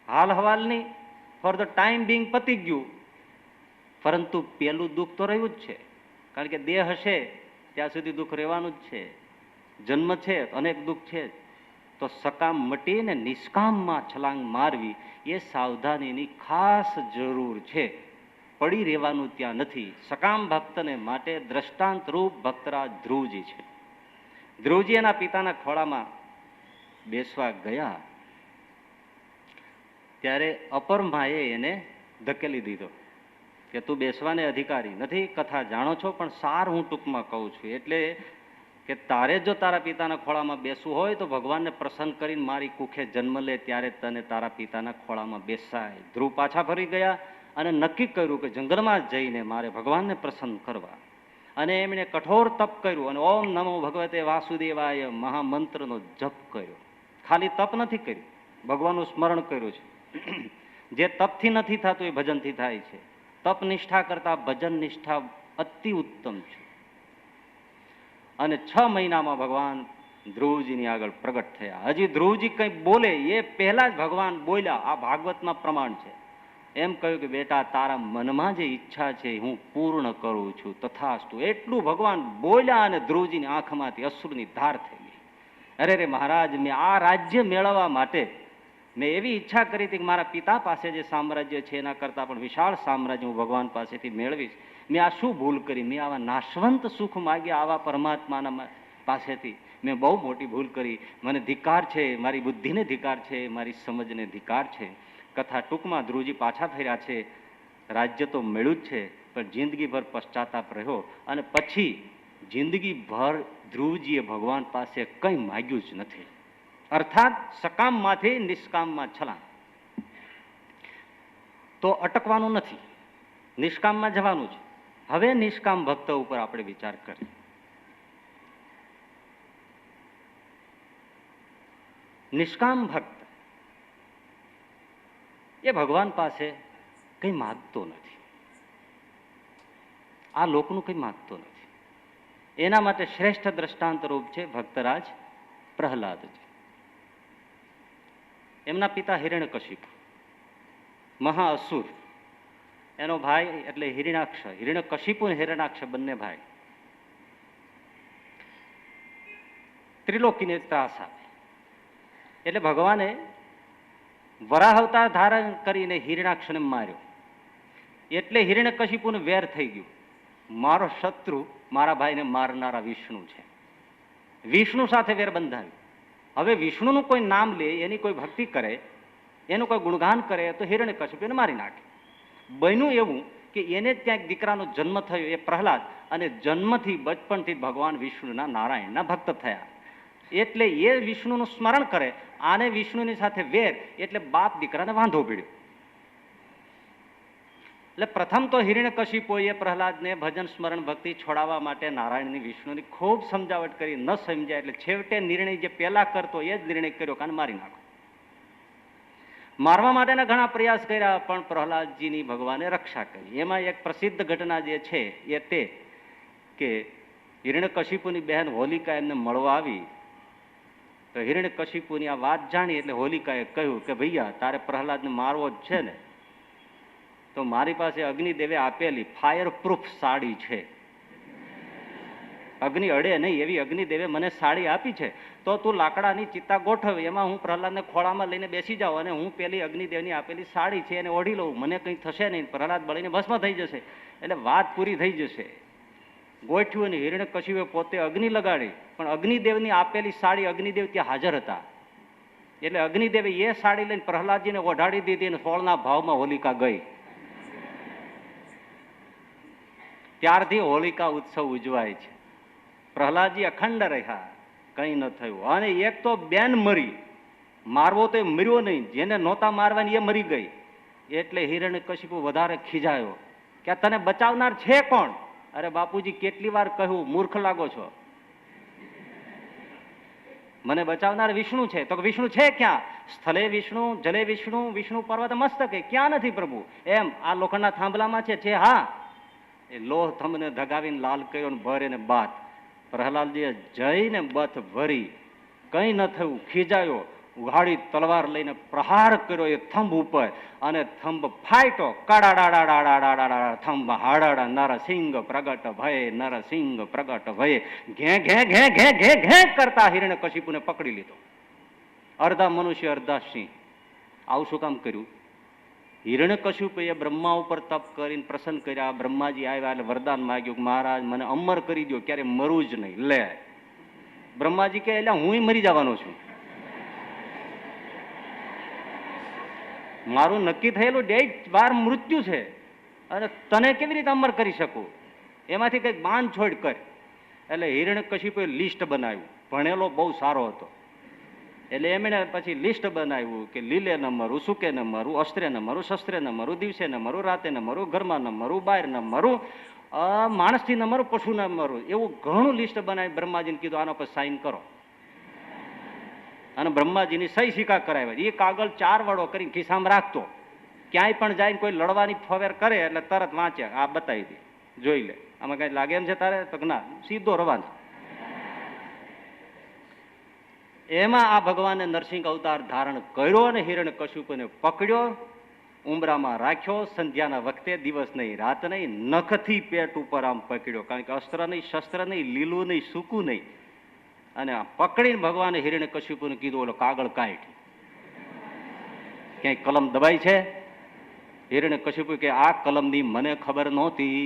હાલ હવાલની, ફોર ધ ટાઈમ બિંગ પતી ગયું, પરંતુ પેલું દુઃખ તો રહ્યું જ છે. કારણ કે દેહ હશે ત્યાં સુધી દુઃખ રહેવાનું જ છે. જન્મ છે, અનેક દુઃખ છે. તો સકામ મટીને નિષ્કામમાં છલાંગ મારવી એ સાવધાનીની ખાસ જરૂર છે. પડી રહેવાનું ત્યાં નથી. સકામ ભક્તને માટે દ્રષ્ટાંત રૂપ ભક્તરાજ ધ્રુવજી છે. ધ્રુવજી એના પિતાના ખોળામાં બેસવા ગયા ત્યારે અપરમાએ એને ધકેલી દીધો કે તું બેસવાને અધિકારી નથી, કથા જાણો છો, પણ સાર હું ટૂંકમાં કહું છું. એટલે કે તારે જો તારા પિતાના ખોળામાં બેસવું હોય તો ભગવાનને પ્રસન્ન કરીને મારી કુખે જન્મ લે ત્યારે તને તારા પિતાના ખોળામાં બેસાય. ધ્રુવ પાછા ફરી ગયા અને નક્કી કર્યું કે જંગલમાં જઈને મારે ભગવાનને પ્રસન્ન કરવા. અને એમણે કઠોર તપ કર્યું અને ઓમ નમો ભગવતે વાસુદેવાય મહામંત્રનો જપ કર્યો. ખાલી તપ નથી કર્યું, ભગવાનનું સ્મરણ કર્યું છે. જે તપથી નથી થતું એ ભજનથી થાય છે. તપ નિષ્ઠા કરતા ભજન નિષ્ઠા અતિ ઉત્તમ છે. અને 6 મહિનામાં ભગવાન ધ્રુવજીની આગળ પ્રગટ થયા. હજી ધ્રુવજી કંઈ બોલે એ પહેલા જ ભગવાન બોલ્યા. આ ભાગવતમાં પ્રમાણ છે. એમ કહ્યું કે બેટા, તારા મનમાં જે ઈચ્છા છે હું પૂર્ણ કરું છું, તથાસ્તુ. એટલું ભગવાન બોલ્યા અને ધ્રુવજીની આંખમાંથી અશ્રુની ધાર થઈ ગઈ. અરે રે મહારાજ, મેં આ રાજ્ય મેળવવા માટે મેં એવી ઈચ્છા કરી હતી કે મારા પિતા પાસે જે સામ્રાજ્ય છે એના કરતાં પણ વિશાળ સામ્રાજ્ય હું ભગવાન પાસેથી મેળવીશ. મેં આ શું ભૂલ કરી? મેં આવા નાશવંત સુખ માગ્યા આવા પરમાત્માના પાસેથી. મેં બહુ મોટી ભૂલ કરી. મને ધિકાર છે, મારી બુદ્ધિને ધિકાર છે, મારી સમજને ધિકાર છે. કથા ટૂંકમાં ધ્રુવજી પાછા ફર્યા છે. રાજ્ય તો મળ્યું જ છે, પણ જિંદગીભર પશ્ચાતાપ રહ્યો. અને પછી જિંદગીભર ધ્રુવજીએ ભગવાન પાસે કંઈ માગ્યું જ નથી. અર્થાત સકામમાંથી નિષ્કામમાં છલાંગ. તો અટકવાનું નથી, નિષ્કામમાં જવાનું છે. હવે નિષ્કામ ભક્ત ઉપર આપણે વિચાર કરીએ. નિષ્કામ ભક્ત એ ભગવાન પાસે કંઈ માગતો નથી, આ લોકનું કંઈ માગતો નથી. એના માટે શ્રેષ્ઠ દ્રષ્ટાંત રૂપ છે ભક્તરાજ પ્રહલાદજી. એમના પિતા હિરણ્યકશિપુ, મહાઅસુર. એનો ભાઈ એટલે હિરણાક્ષ. હિરણ્યકશિપુ અને હિરણાક્ષ બંને ભાઈ. ત્રિલોકીને ત્રાસ આપે એટલે ભગવાને વરાહ અવતાર ધારણ કરીને હિરણાક્ષને માર્યો. એટલે હિરણ્યકશિપુને વેર થઈ ગયું, મારો શત્રુ મારા ભાઈને મારનારા વિષ્ણુ છે. વિષ્ણુ સાથે વેર બંધાવ્યું. હવે વિષ્ણુનું કોઈ નામ લે, એની કોઈ ભક્તિ કરે, એનું કોઈ ગુણગાન કરે તો હિરણ્યકશિપુ એને મારી નાખે. બન્યું એવું કે એને ત્યાં એક દીકરાનો જન્મ થયો, એ પ્રહલાદ, અને જન્મથી બચપણથી ભગવાન વિષ્ણુના નારાયણના ભક્ત થયા. એટલે એ વિષ્ણુનું સ્મરણ કરે. આને વિષ્ણુની સાથે વેર, એટલે બાપ દીકરાને વાંધો પડ્યો. એટલે પ્રથમ તો હિરણ્યકશિપુએ પ્રહલાદને ભજન સ્મરણ ભક્તિ છોડાવવા માટે નારાયણની વિષ્ણુની ખૂબ સમજાવટ કરી, ન સમજાય એટલે છેવટે નિર્ણય જે પહેલા કરતો એ જ નિર્ણય કર્યો કે આને મારી નાખો. મારવા માટેના ઘણા પ્રયાસ કર્યા, પણ પ્રહલાદજીની ભગવાને રક્ષા કરી. એમાં એક પ્રસિદ્ધ ઘટના જે છે એ તે કે હિરણ્યકશિપુની બહેન હોલિકા એમને મળવા આવી, તો હિરણ્યકશિપુની આ વાત જાણી એટલે હોલિકાએ કહ્યું કે ભૈયા તારે પ્રહલાદને મારવો જ છે ને, તો મારી પાસે અગ્નિદેવે આપેલી ફાયર પ્રૂફ સાડી છે, અગ્નિ અડે નહીં એવી અગ્નિદેવે મને સાડી આપી છે, તો તું લાકડાની ચિત્તા ગોઠવ, એમાં હું પ્રહલાદને ખોળામાં લઈને બેસી જાઉં અને હું પેલી અગ્નિદેવની આપેલી સાડી છે એને ઓઢી લઉં, મને કંઈ થશે નહીં, પ્રહલાદ બળીને ભસ્મ થઈ જશે, એટલે વાત પૂરી થઈ જશે. ગોઠ્યું અને હિરણ્યકશિપુએ પોતે અગ્નિ લગાડી, પણ અગ્નિદેવની આપેલી સાડી અગ્નિદેવ ત્યાં હાજર હતા, એટલે અગ્નિદેવે એ સાડી લઈને પ્રહલાદજીને ઓઢાડી દીધી અને 16ના ભાવમાં હોલિકા ગઈ. ત્યારથી હોલિકા ઉત્સવ ઉજવાય છે. પ્રહલાદજી અખંડ રહ્યા, કંઈ ન થયું. અને એક તો બેન મરી, મારવો તો એ મર્યો નહીં, જેને નહોતા મારવાની એ મરી ગઈ, એટલે હિરણ્યકશિપુ વધારે ખીજાયો કે તને બચાવનાર છે કોણ? અરે બાપુજી કેટલી વાર કહ્યું, મૂર્ખ લાગો છો, મને બચાવનાર વિષ્ણુ છે. તો વિષ્ણુ છે ક્યાં? સ્થલે વિષ્ણુ, જલે વિષ્ણુ, વિષ્ણુ પર્વત મસ્તકે, ક્યાં નથી પ્રભુ? એમ આ લોખંડના થાંભલામાં છે. હા, એ લોહ થંભને ધગાવીને લાલ કર્યો ને ભર એને બાત. પ્રહલાદજીએ જઈને બથ ભરી, કંઈ ન થયું, ખીજાયો, ઉઘાડી તલવાર લઈને પ્રહાર કર્યો એ થંભ ઉપર, અને થંભ ફાટ્યો, કાડાડાડાડાડાડાડા થંભ હાડાડા, નરસિંહ પ્રગટ ભય, નરસિંહ પ્રગટ ભય, ઘે ઘે ઘે ઘે ઘે ઘે કરતા હિરણ્યકશિપુને પકડી લીધો. અડધા મનુષ્ય અડધા સિંહ. આવું શું કામ કર્યું? હિરણ્યકશિપુએ બ્રહ્મા ઉપર તપ કરીને પ્રસન્ન કર્યા. બ્રહ્માજી આવ્યા એટલે વરદાન માંગ્યું કે મહારાજ મને અમર કરી દો, ક્યારે મરવું જ નહીં. લે, બ્રહ્માજી કે એટલે હું મરી જવાનો છું, મારું નક્કી થયેલું ડેટ વાર મૃત્યુ છે, અને તને કેવી રીતે અમર કરી શકું? એમાંથી કંઈક બાંધ છોડ કર. એટલે હિરણ્યકશિપુએ લિસ્ટ બનાવ્યું, ભણેલો બહુ સારો હતો, એટલે એમણે પછી લિસ્ટ બનાવ્યું કે લીલે ન મરું, સૂકે ન મરું, અસ્ત્રે ન મરું, શસ્ત્રે ન મરું, દિવસે ન મરું, રાતે ન મરું, ઘરમાં ન મરું, બહાર ન મરું, માણસથી ન મરું, પશુ ન મરું, એવું ઘણું લિસ્ટ બનાવી બ્રહ્માજીને કીધું આના પર સાઇન કરો. અને બ્રહ્માજીની સહી સિક્કા કરાવ્યા. એ કાગળ 4 વડો કરીને ખિસ્સામાં રાખતો, ક્યાંય પણ જાય કોઈ લડવાની ફવેર કરે એટલે તરત વાંચે, આ બતાવી દે, જોઈ લે, આમાં કઈ લાગે એમ છે તારે? તો ના, સીધો રવાના. એમાં આ ભગવાને નરસિંહ અવતાર ધારણ કર્યો અને હિરણ્યકશિપુને પકડ્યો, ઉંબરામાં રાખ્યો. સંધ્યાના વખતે, દિવસ નહીં રાત નહીં, નખથી પેટ ઉપર આમ પકડ્યો, કારણ કે અસ્ત્ર નહીં, શસ્ત્ર નહીં, લીલું નહીં, સૂકું નહીં. અને પકડીને ભગવાને હિરણ્યકશિપુને કીધું ઓલો કાગળ કાઢ, ક્યાંય કલમ દબાઈ છે? હિરણ્યકશિપુ કે આ કલમની મને ખબર નહોતી.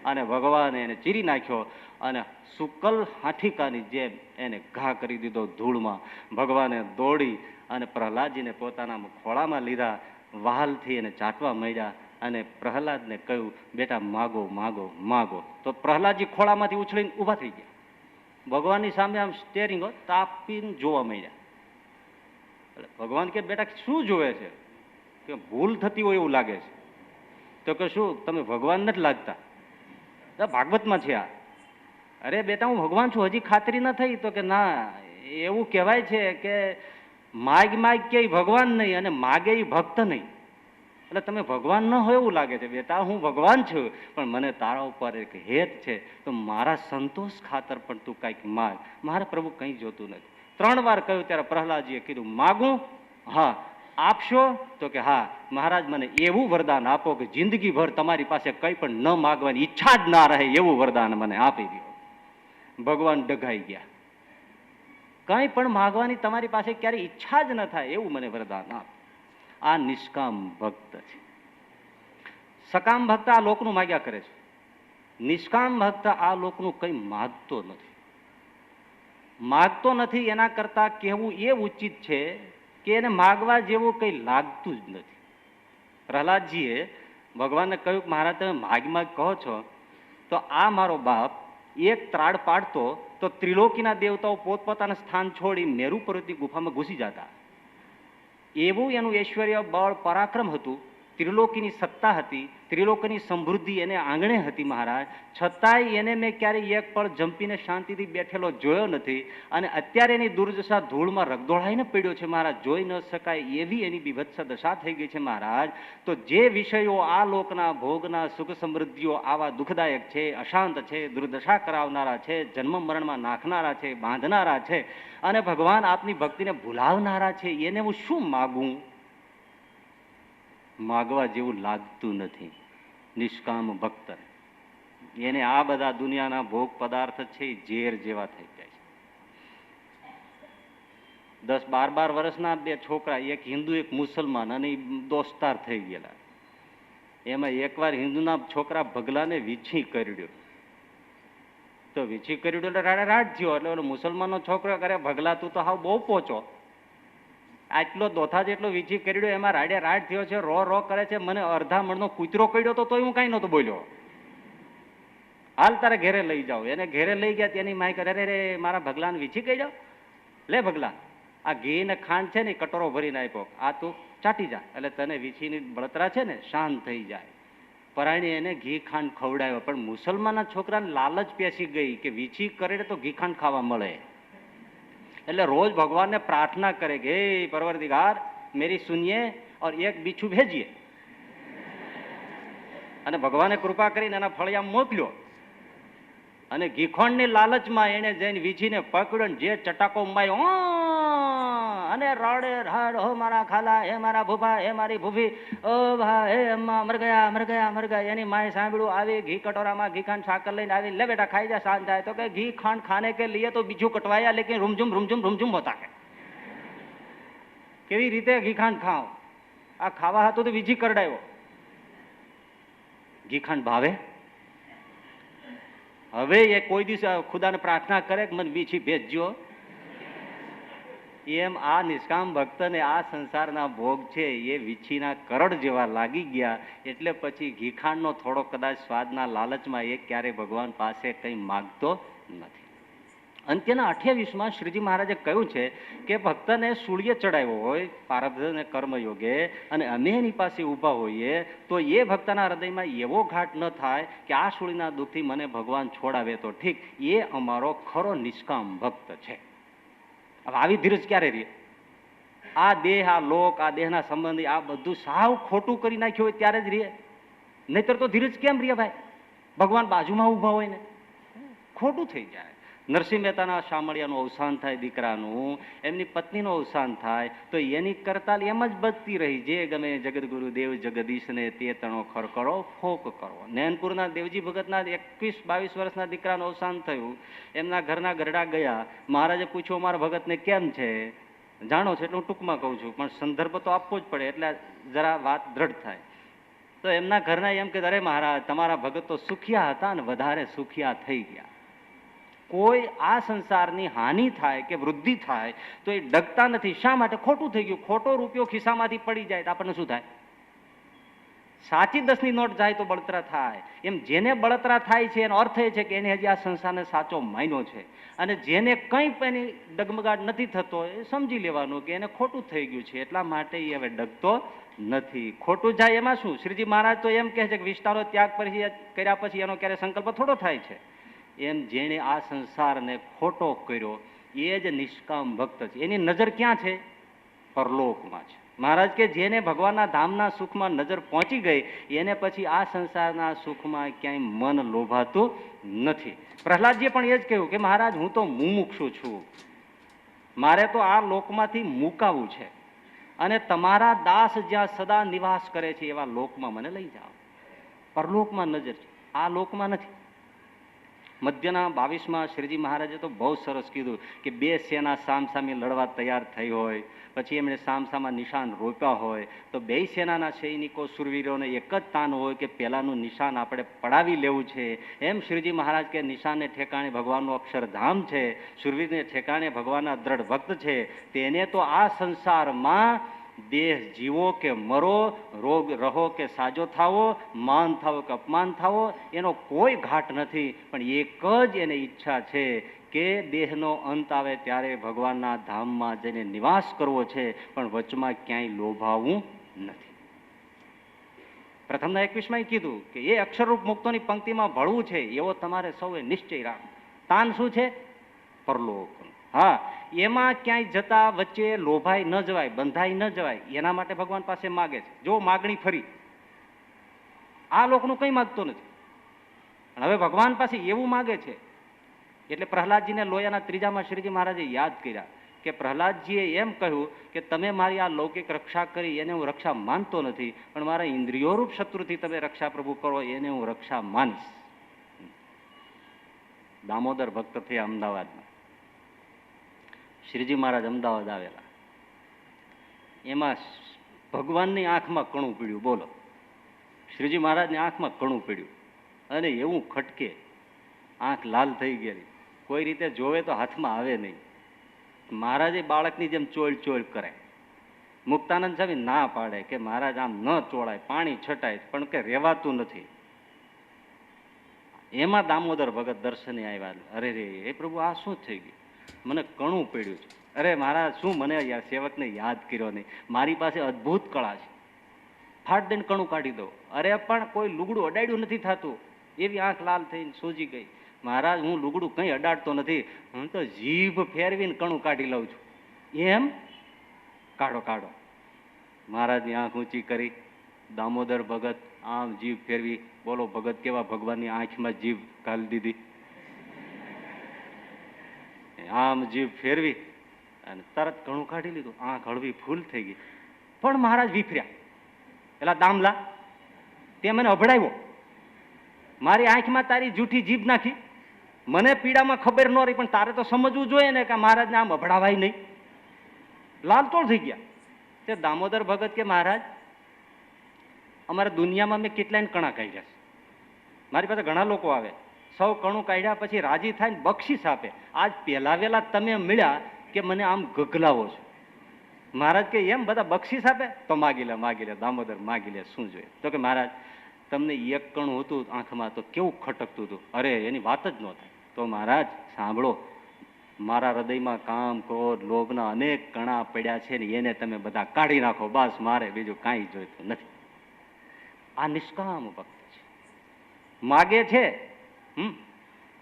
અને ભગવાને એને ચીરી નાખ્યો અને શુકલ હાથીકાની જેમ એને ઘા કરી દીધો ધૂળમાં. ભગવાને દોડી અને પ્રહલાદજીને પોતાના ખોળામાં લીધા, વહાલથી એને ચાટવા માંડ્યા અને પ્રહલાદને કહ્યું બેટા માગો માગો માગો. તો પ્રહલાદજી ખોળામાંથી ઉછળીને ઊભા થઈ ગયા, ભગવાનની સામે આમ સ્ટેરિંગ તાપીને જોવા માંડ્યા. એટલે ભગવાન કે બેટા શું જોવે છે? કે ભૂલ થતી હોય એવું લાગે છે. તો કે શું તમે ભગવાન નથી લાગતા? ભાગવતમાં છે આ. અરે બેટા હું ભગવાન છું, હજી ખાતરી ન થઈ? તો કે ના, એવું કહેવાય છે કે માગ માગ કે ભગવાન નહીં અને માગે એ ભક્ત નહીં. એટલે તમે ભગવાન ન હોય એવું લાગે છે. બેટા હું ભગવાન છું, પણ મને તારા ઉપર એક હેત છે, તો મારા સંતોષ ખાતર પણ તું કંઈક માગ. મારા પ્રભુ કંઈ જોતું નથી. 3 વાર કહ્યું ત્યારે પ્રહલાદજીએ કીધું માગું? હા. આપશો? તો કે હા. મહારાજ મને એવું વરદાન આપો કે જિંદગીભર તમારી પાસે કંઈ પણ ન માગવાની ઈચ્છા જ ના રહે, એવું વરદાન મને આપી દો. ભગવાન ડઘાઈ ગયા, કંઈ પણ માગવાની તમારી પાસે ક્યારે ઈચ્છા જ ન થાય એવું મને વરદાન આપ. આ નિષ્કામ ભક્ત છે. સકામ ભક્ત આ લોકનું માગ્યા કરે છે, નિષ્કામ ભક્ત આ લોકનું કંઈ માગતો નથી. માગતો નથી એના કરતા કહેવું એ ઉચિત છે કે એને માગવા જેવું કંઈ લાગતું જ નથી. પ્રહલાદજીએ ભગવાનને કહ્યું કે મહારાજ તમે માગ માગ કહો છો, તો આ મારો બાપ એક ત્રાડ પાડતો તો ત્રિલોકીના દેવતાઓ પોતપોતાના સ્થાન છોડી મેરુ પર્વતની ગુફામાં ઘૂસી જતા. એવું એનું ઐશ્વર્ય, બળ, પરાક્રમ હતું. ત્રિલોકીની સત્તા હતી, ત્રિલોકની સમૃદ્ધિ એને આંગણે હતી મહારાજ. છતાંય એને મેં ક્યારેય એક પળ જંપીને શાંતિથી બેઠેલો જોયો નથી. અને અત્યારે એની દુર્દશા ધૂળમાં રગદોળાઈને પડ્યો છે મહારાજ. જોઈ ન શકાય એવી એની બીભત્સ દશા થઈ ગઈ છે મહારાજ. તો જે વિષયો આ લોકના ભોગના સુખ સમૃદ્ધિઓ આવા દુઃખદાયક છે, અશાંત છે, દુર્દશા કરાવનારા છે, જન્મ મરણમાં નાખનારા છે, બાંધનારા છે, અને ભગવાન આપની ભક્તિને ભૂલાવનારા છે, એને હું શું માગું? માગવા જેવું લાગતું નથી. નિષ્કામ ભક્ત એને આ બધા દુનિયાના ભોગ પદાર્થ છે એ ઝેર જેવા થઈ જાય છે. 10-12 વર્ષના બે છોકરા, એક હિન્દુ એક મુસલમાન, અને દોસ્તાર થઈ ગયેલા. એમાં એકવાર હિન્દુના છોકરા ભગલાને વીછી કરડ્યો. તો વીછી કરડ્યો એટલે રાડે રાડ થયો. એટલે ઓલો મુસલમાનનો છોકરો કરે, ભગલા તું તો હાવ બહુ પોચો, આટલો દોથા જેટલો વીછી કરડ્યો, એમાં રાડે રાડ થયો છે, રો રો કરે છે. મને અડધા મણનો કૂતરો કરડ્યો તો તોય હું કઈ નહોતો બોલ્યો. હાલ તારે ઘેરે લઈ જાઓ. એને ઘેરે લઈ ગયા. તેની માય કરે, અરે રે મારા ભગલાને વીછી કહી જાઓ. લે ભગલા, આ ઘી ને ખાંડ છે ને કટોરો ભરીને આપ્યો, આ તું ચાટી જા, એટલે તને વીછીની બળતરા છે ને શાંત થઈ જાય. પરાયણે એને ઘી ખાંડ ખવડાવ્યો. પણ મુસલમાનના છોકરાને લાલચ પેસી ગઈ કે વીછી કરે તો ઘી ખાંડ ખાવા મળે. એટલે રોજ ભગવાનને પ્રાર્થના કરે કે હે પરવરદિગાર મેરી સુનિએ और एक बिच्छू भेजिए. અને ભગવાને કૃપા કરીને એના ફળિયા મોકલ્યો. અને ઘીખોણની લાલચમાં એને જઈને વીછીને પકડ્યો, જે ચટાકો માર્યો, અને રડે રડ, હો મારા ખાલા, હે મારા ભૂભા, હે મારી ભૂભી, ઓ ભા, હે અમ્મા, મર ગયા મર ગયા મર ગયા. એની માએ સાંભળ્યું, આવી ઘી કટોરામાં ઘી ખાંડ સાકર લઈને આવી, લે બેટા ખાઈ જા, શાંત થાય. તો કે ઘી ખાંડ ખાને કે લીએ તો બીજું કટવાયા, લેકિન રૂમઝુમ રૂમઝુમ રૂમઝુમ હોતા કે. કેવી રીતે ઘી ખાંડ ખાવ? આ ખાવા હતું તો બીજી કરડાયો. ઘી ખાંડ ભાવે? હવે એ કોઈ દિવસ ખુદાને પ્રાર્થના કરે કે મને વીછી ભેજજો. એમ આ નિષ્કામ ભક્તને આ સંસારના ભોગ છે એ વીછીના કરડ જેવા લાગી ગયા. એટલે પછી ઘીખાંડનો થોડો કદાચ સ્વાદના લાલચમાં એ ક્યારે ભગવાન પાસે કંઈ માગતો નથી. અંત્યના 28માં શ્રીજી મહારાજે કહ્યું છે કે ભક્તને સૂળીએ ચડાવ્યો હોય પ્રારબ્ધ કર્મયોગે, અને અમે એની પાસે ઊભા હોઈએ તો એ ભક્તના હૃદયમાં એવો ઘાટ ન થાય કે આ સૂળીના દુઃખથી મને ભગવાન છોડાવે તો ઠીક, એ અમારો ખરો નિષ્કામ ભક્ત છે. હવે આવી ધીરજ ક્યારે રહે? આ દેહ, આ લોક, આ દેહના સંબંધી આ બધું સાવ ખોટું કરી નાખ્યું હોય ત્યારે જ રહે. નહીતર તો ધીરજ કેમ રહે ભાઈ? ભગવાન બાજુમાં ઊભા હોય ને, ખોટું થઈ જાય. નરસિંહ મહેતાના શામળિયાનું અવસાન થાય દીકરાનું, એમની પત્નીનું અવસાન થાય તો એની કરતાલ એમ જ બચતી રહી, જે ગમે જગદગુરુ દેવ જગદીશને તે તણો ખરકડો ફોક કરો. નૈનપુરના દેવજી ભગતના 21-22 વર્ષના દીકરાનું અવસાન થયું. એમના ઘરના ગરડા ગયા. મહારાજે પૂછ્યું મારા ભગતને કેમ છે? જાણો છો એટલે હું ટૂંકમાં કહું છું, પણ સંદર્ભ તો આપવો જ પડે એટલે જરા વાત દ્રઢ થાય. તો એમના ઘરના એમ કે અરે મહારાજ તમારા ભગત તો સુખિયા હતા ને વધારે સુખિયા થઈ ગયા. કોઈ આ સંસારની હાનિ થાય કે વૃદ્ધિ થાય તો એ ડગતા નથી. શા માટે? ખોટું થઈ ગયું. ખોટો રૂપિયો ખિસ્સામાંથી પડી જાય તો આપણને શું થાય? સાચી 10ની નોટ જાય તો બળતરા થાય. એમ જેને બળતરા થાય છે એનો અર્થ એ છે કે એને હજી આ સંસારને સાચો માન્યો છે. અને જેને કંઈ પણ એની ડગમગાટ નથી થતો એ સમજી લેવાનું કે એને ખોટું થઈ ગયું છે, એટલા માટે એ હવે ડગતો નથી. ખોટું જાય એમાં શું? શ્રીજી મહારાજ તો એમ કહે છે કે વિસ્તારો ત્યાગ કર્યા પછી એનો ક્યારે સંકલ્પ થોડો થાય છે. એમ જેણે આ સંસારને ખોટો કર્યો એ જ નિષ્કામ ભક્ત છે. એની નજર ક્યાં છે? પરલોકમાં છે. મહારાજ કે જેને ભગવાનના ધામના સુખમાં નજર પહોંચી ગઈ એને પછી આ સંસારના સુખમાં ક્યાંય મન લોભાતું નથી. પ્રહલાદજીએ પણ એ જ કહ્યું કે મહારાજ હું તો મુમુક્ષુ છું, મારે તો આ લોકમાંથી મુકાવું છે, અને તમારા દાસ જ્યાં સદા નિવાસ કરે છે એવા લોકમાં મને લઈ જાઓ. પરલોકમાં નજર છે, આ લોકમાં નથી. મધ્યના 22માં શ્રીજી મહારાજે તો બહુ સરસ કીધું કે બે સેના સામસામે લડવા તૈયાર થઈ હોય, પછી એમણે સામસામા નિશાન રોપ્યા હોય તો બે સેનાના સૈનિકો સુરવીરોને એક જ તાન હોય કે પેલાનું નિશાન આપણે પડાવી લેવું છે. એમ શ્રીજી મહારાજ કે નિશાનને ઠેકાણે ભગવાનનું અક્ષરધામ છે, સુરવીરને ઠેકાણે ભગવાનના દ્રઢ ભક્ત છે. તેને તો આ સંસારમાં દેહ જીવો કે મરો, રોગ રહો કે સાજો થાવો, માન થાવો કે અપમાન થાવો, એનો કોઈ ઘાટ નથી. પણ એક જ એને ઈચ્છા છે કે દેહનો અંત આવે ત્યારે ભગવાનના ધામમાં જઈને નિવાસ કરવો છે, પણ વચમાં ક્યાંય લોભાવવું નથી. પ્રથમના 21માં કીધું કે એ અક્ષરરૂપ મુક્તોની પંક્તિમાં ભળવું છે એવો તમારે સૌએ નિશ્ચય રાખો. તાન શું છે? પરલોક. હા, એમાં ક્યાંય જતા વચ્ચે લોભાઈ ન જવાય, બંધાઈ ન જવાય, એના માટે ભગવાન પાસે માગે છે. જો માગણી ફરી, આ લોકનું કંઈ માગતો નથી. હવે ભગવાન પાસે એવું માગે છે એટલે પ્રહલાદજીને લોયાના 3માં શ્રીજી મહારાજે યાદ કર્યા કે પ્રહલાદજીએ એમ કહ્યું કે તમે મારી આ લૌકિક રક્ષા કરી એને હું રક્ષા માનતો નથી, પણ મારા ઇન્દ્રિયોરૂપ શત્રુથી તમે રક્ષા પ્રભુ કરો એને હું રક્ષા માનીશ. દામોદર ભક્ત થયા અમદાવાદમાં. શ્રીજી મહારાજ અમદાવાદ આવેલા, એમાં ભગવાનની આંખમાં કણું પીડ્યું. બોલો, શ્રીજી મહારાજની આંખમાં કણું પીડ્યું અને એવું ખટકે, આંખ લાલ થઈ ગયેલી, કોઈ રીતે જોવે તો હાથમાં આવે નહીં. મહારાજે બાળકની જેમ ચોળ ચોળ કરે. મુક્તાનંદ સ્વામી ના પાડે કે મહારાજ આમ ન ચોળાય, પાણી છટાય, પણ કે રેવાતું નથી. એમાં દામોદર ભગત દર્શને આવ્યા. અરે રે એ પ્રભુ આ શું થઈ ગયું? મને કણું પડ્યું છે. અરે મહારાજ શું મને સેવકને યાદ કર્યો નહીં? મારી પાસે અદ્ભુત કળા છે, ફાટ દઈને કણું કાઢી દો. અરે પણ કોઈ લુગડું અડાડ્યું નથી થતું. એવી આંખ લાલ થઈને સૂજી ગઈ. મહારાજ હું લુગડું કંઈ અડાડતો નથી, હું તો જીભ ફેરવીને કણું કાઢી લઉં છું. એમ? કાઢો કાઢો. મહારાજની આંખ ઊંચી કરી, દામોદર ભગત આમ જીભ ફેરવી. બોલો ભગત કેવા ભગવાનની આંખમાં જીભ ઘાલી દીધી. આમ જીભ ફેરવી અને તરત ઘણું કાઢી લીધું. આંખ હળવી ફૂલ થઈ ગઈ. પણ મહારાજ વિફર્યા. એલા દામલા, તે મને અભડાવ્યો, મારી આંખમાં તારી જૂઠી જીભ નાખી. મને પીડામાં ખબર ન રહી, પણ તારે તો સમજવું જોઈએ ને કે મહારાજને આમ અભડાવાય નહીં. લાલતોળ થઈ ગયા. તે દામોદર ભગત કે મહારાજ અમારા દુનિયામાં મેં કેટલાય કણા કાઢ્યા છે. મારી પાસે ઘણા લોકો આવે, સૌ કણું કાઢ્યા પછી રાજી થાય ને બક્ષીસ આપે. આજ પહેલા વેલા તમે મળ્યા કે મને આમ ગગલાવો છો. મહારાજ કે એમ બધા બક્ષીસ આપે? તો માગી લે માગી લે દામોદર માગી લે, શું જોઈએ? તો કે મહારાજ તમને એક કણું હતું આંખમાં તો કેવું ખટકતું હતું. અરે એની વાત જ ન થાય. તો મહારાજ સાંભળો, મારા હૃદયમાં કામ, ક્રોધ, લોભના અનેક કણા પડ્યા છે ને એને તમે બધા કાઢી નાખો, બસ મારે બીજું કાંઈ જોઈતું નથી. આ નિષ્કામ ભક્ત છે, માગે છે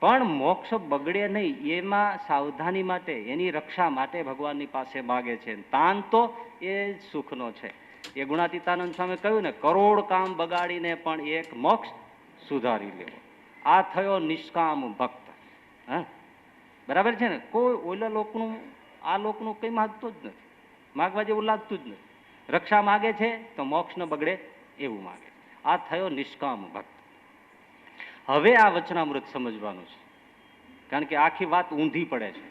પણ મોક્ષ બગડે નહીં એમાં સાવધાની માટે, એની રક્ષા માટે ભગવાનની પાસે માગે છે. તાન તો એ સુખનો છે. એ ગુણાતીતાનંદ સ્વામી કહ્યું ને, કરોડ કામ બગાડીને પણ એક મોક્ષ સુધારી લેવો. આ થયો નિષ્કામ ભક્ત. હા, બરાબર છે ને? કોઈ ઓલા લોકનું આ લોકનું કંઈ માગતો જ નથી, માગવા જેવું લાગતું જ નથી. રક્ષા માગે છે તો મોક્ષ ન બગડે એવું માગે. આ થયો નિષ્કામ ભક્ત. હવે આ વચનામૃત સમજવાનું છે, કારણ કે આખી વાત ઊંધી પડે છે.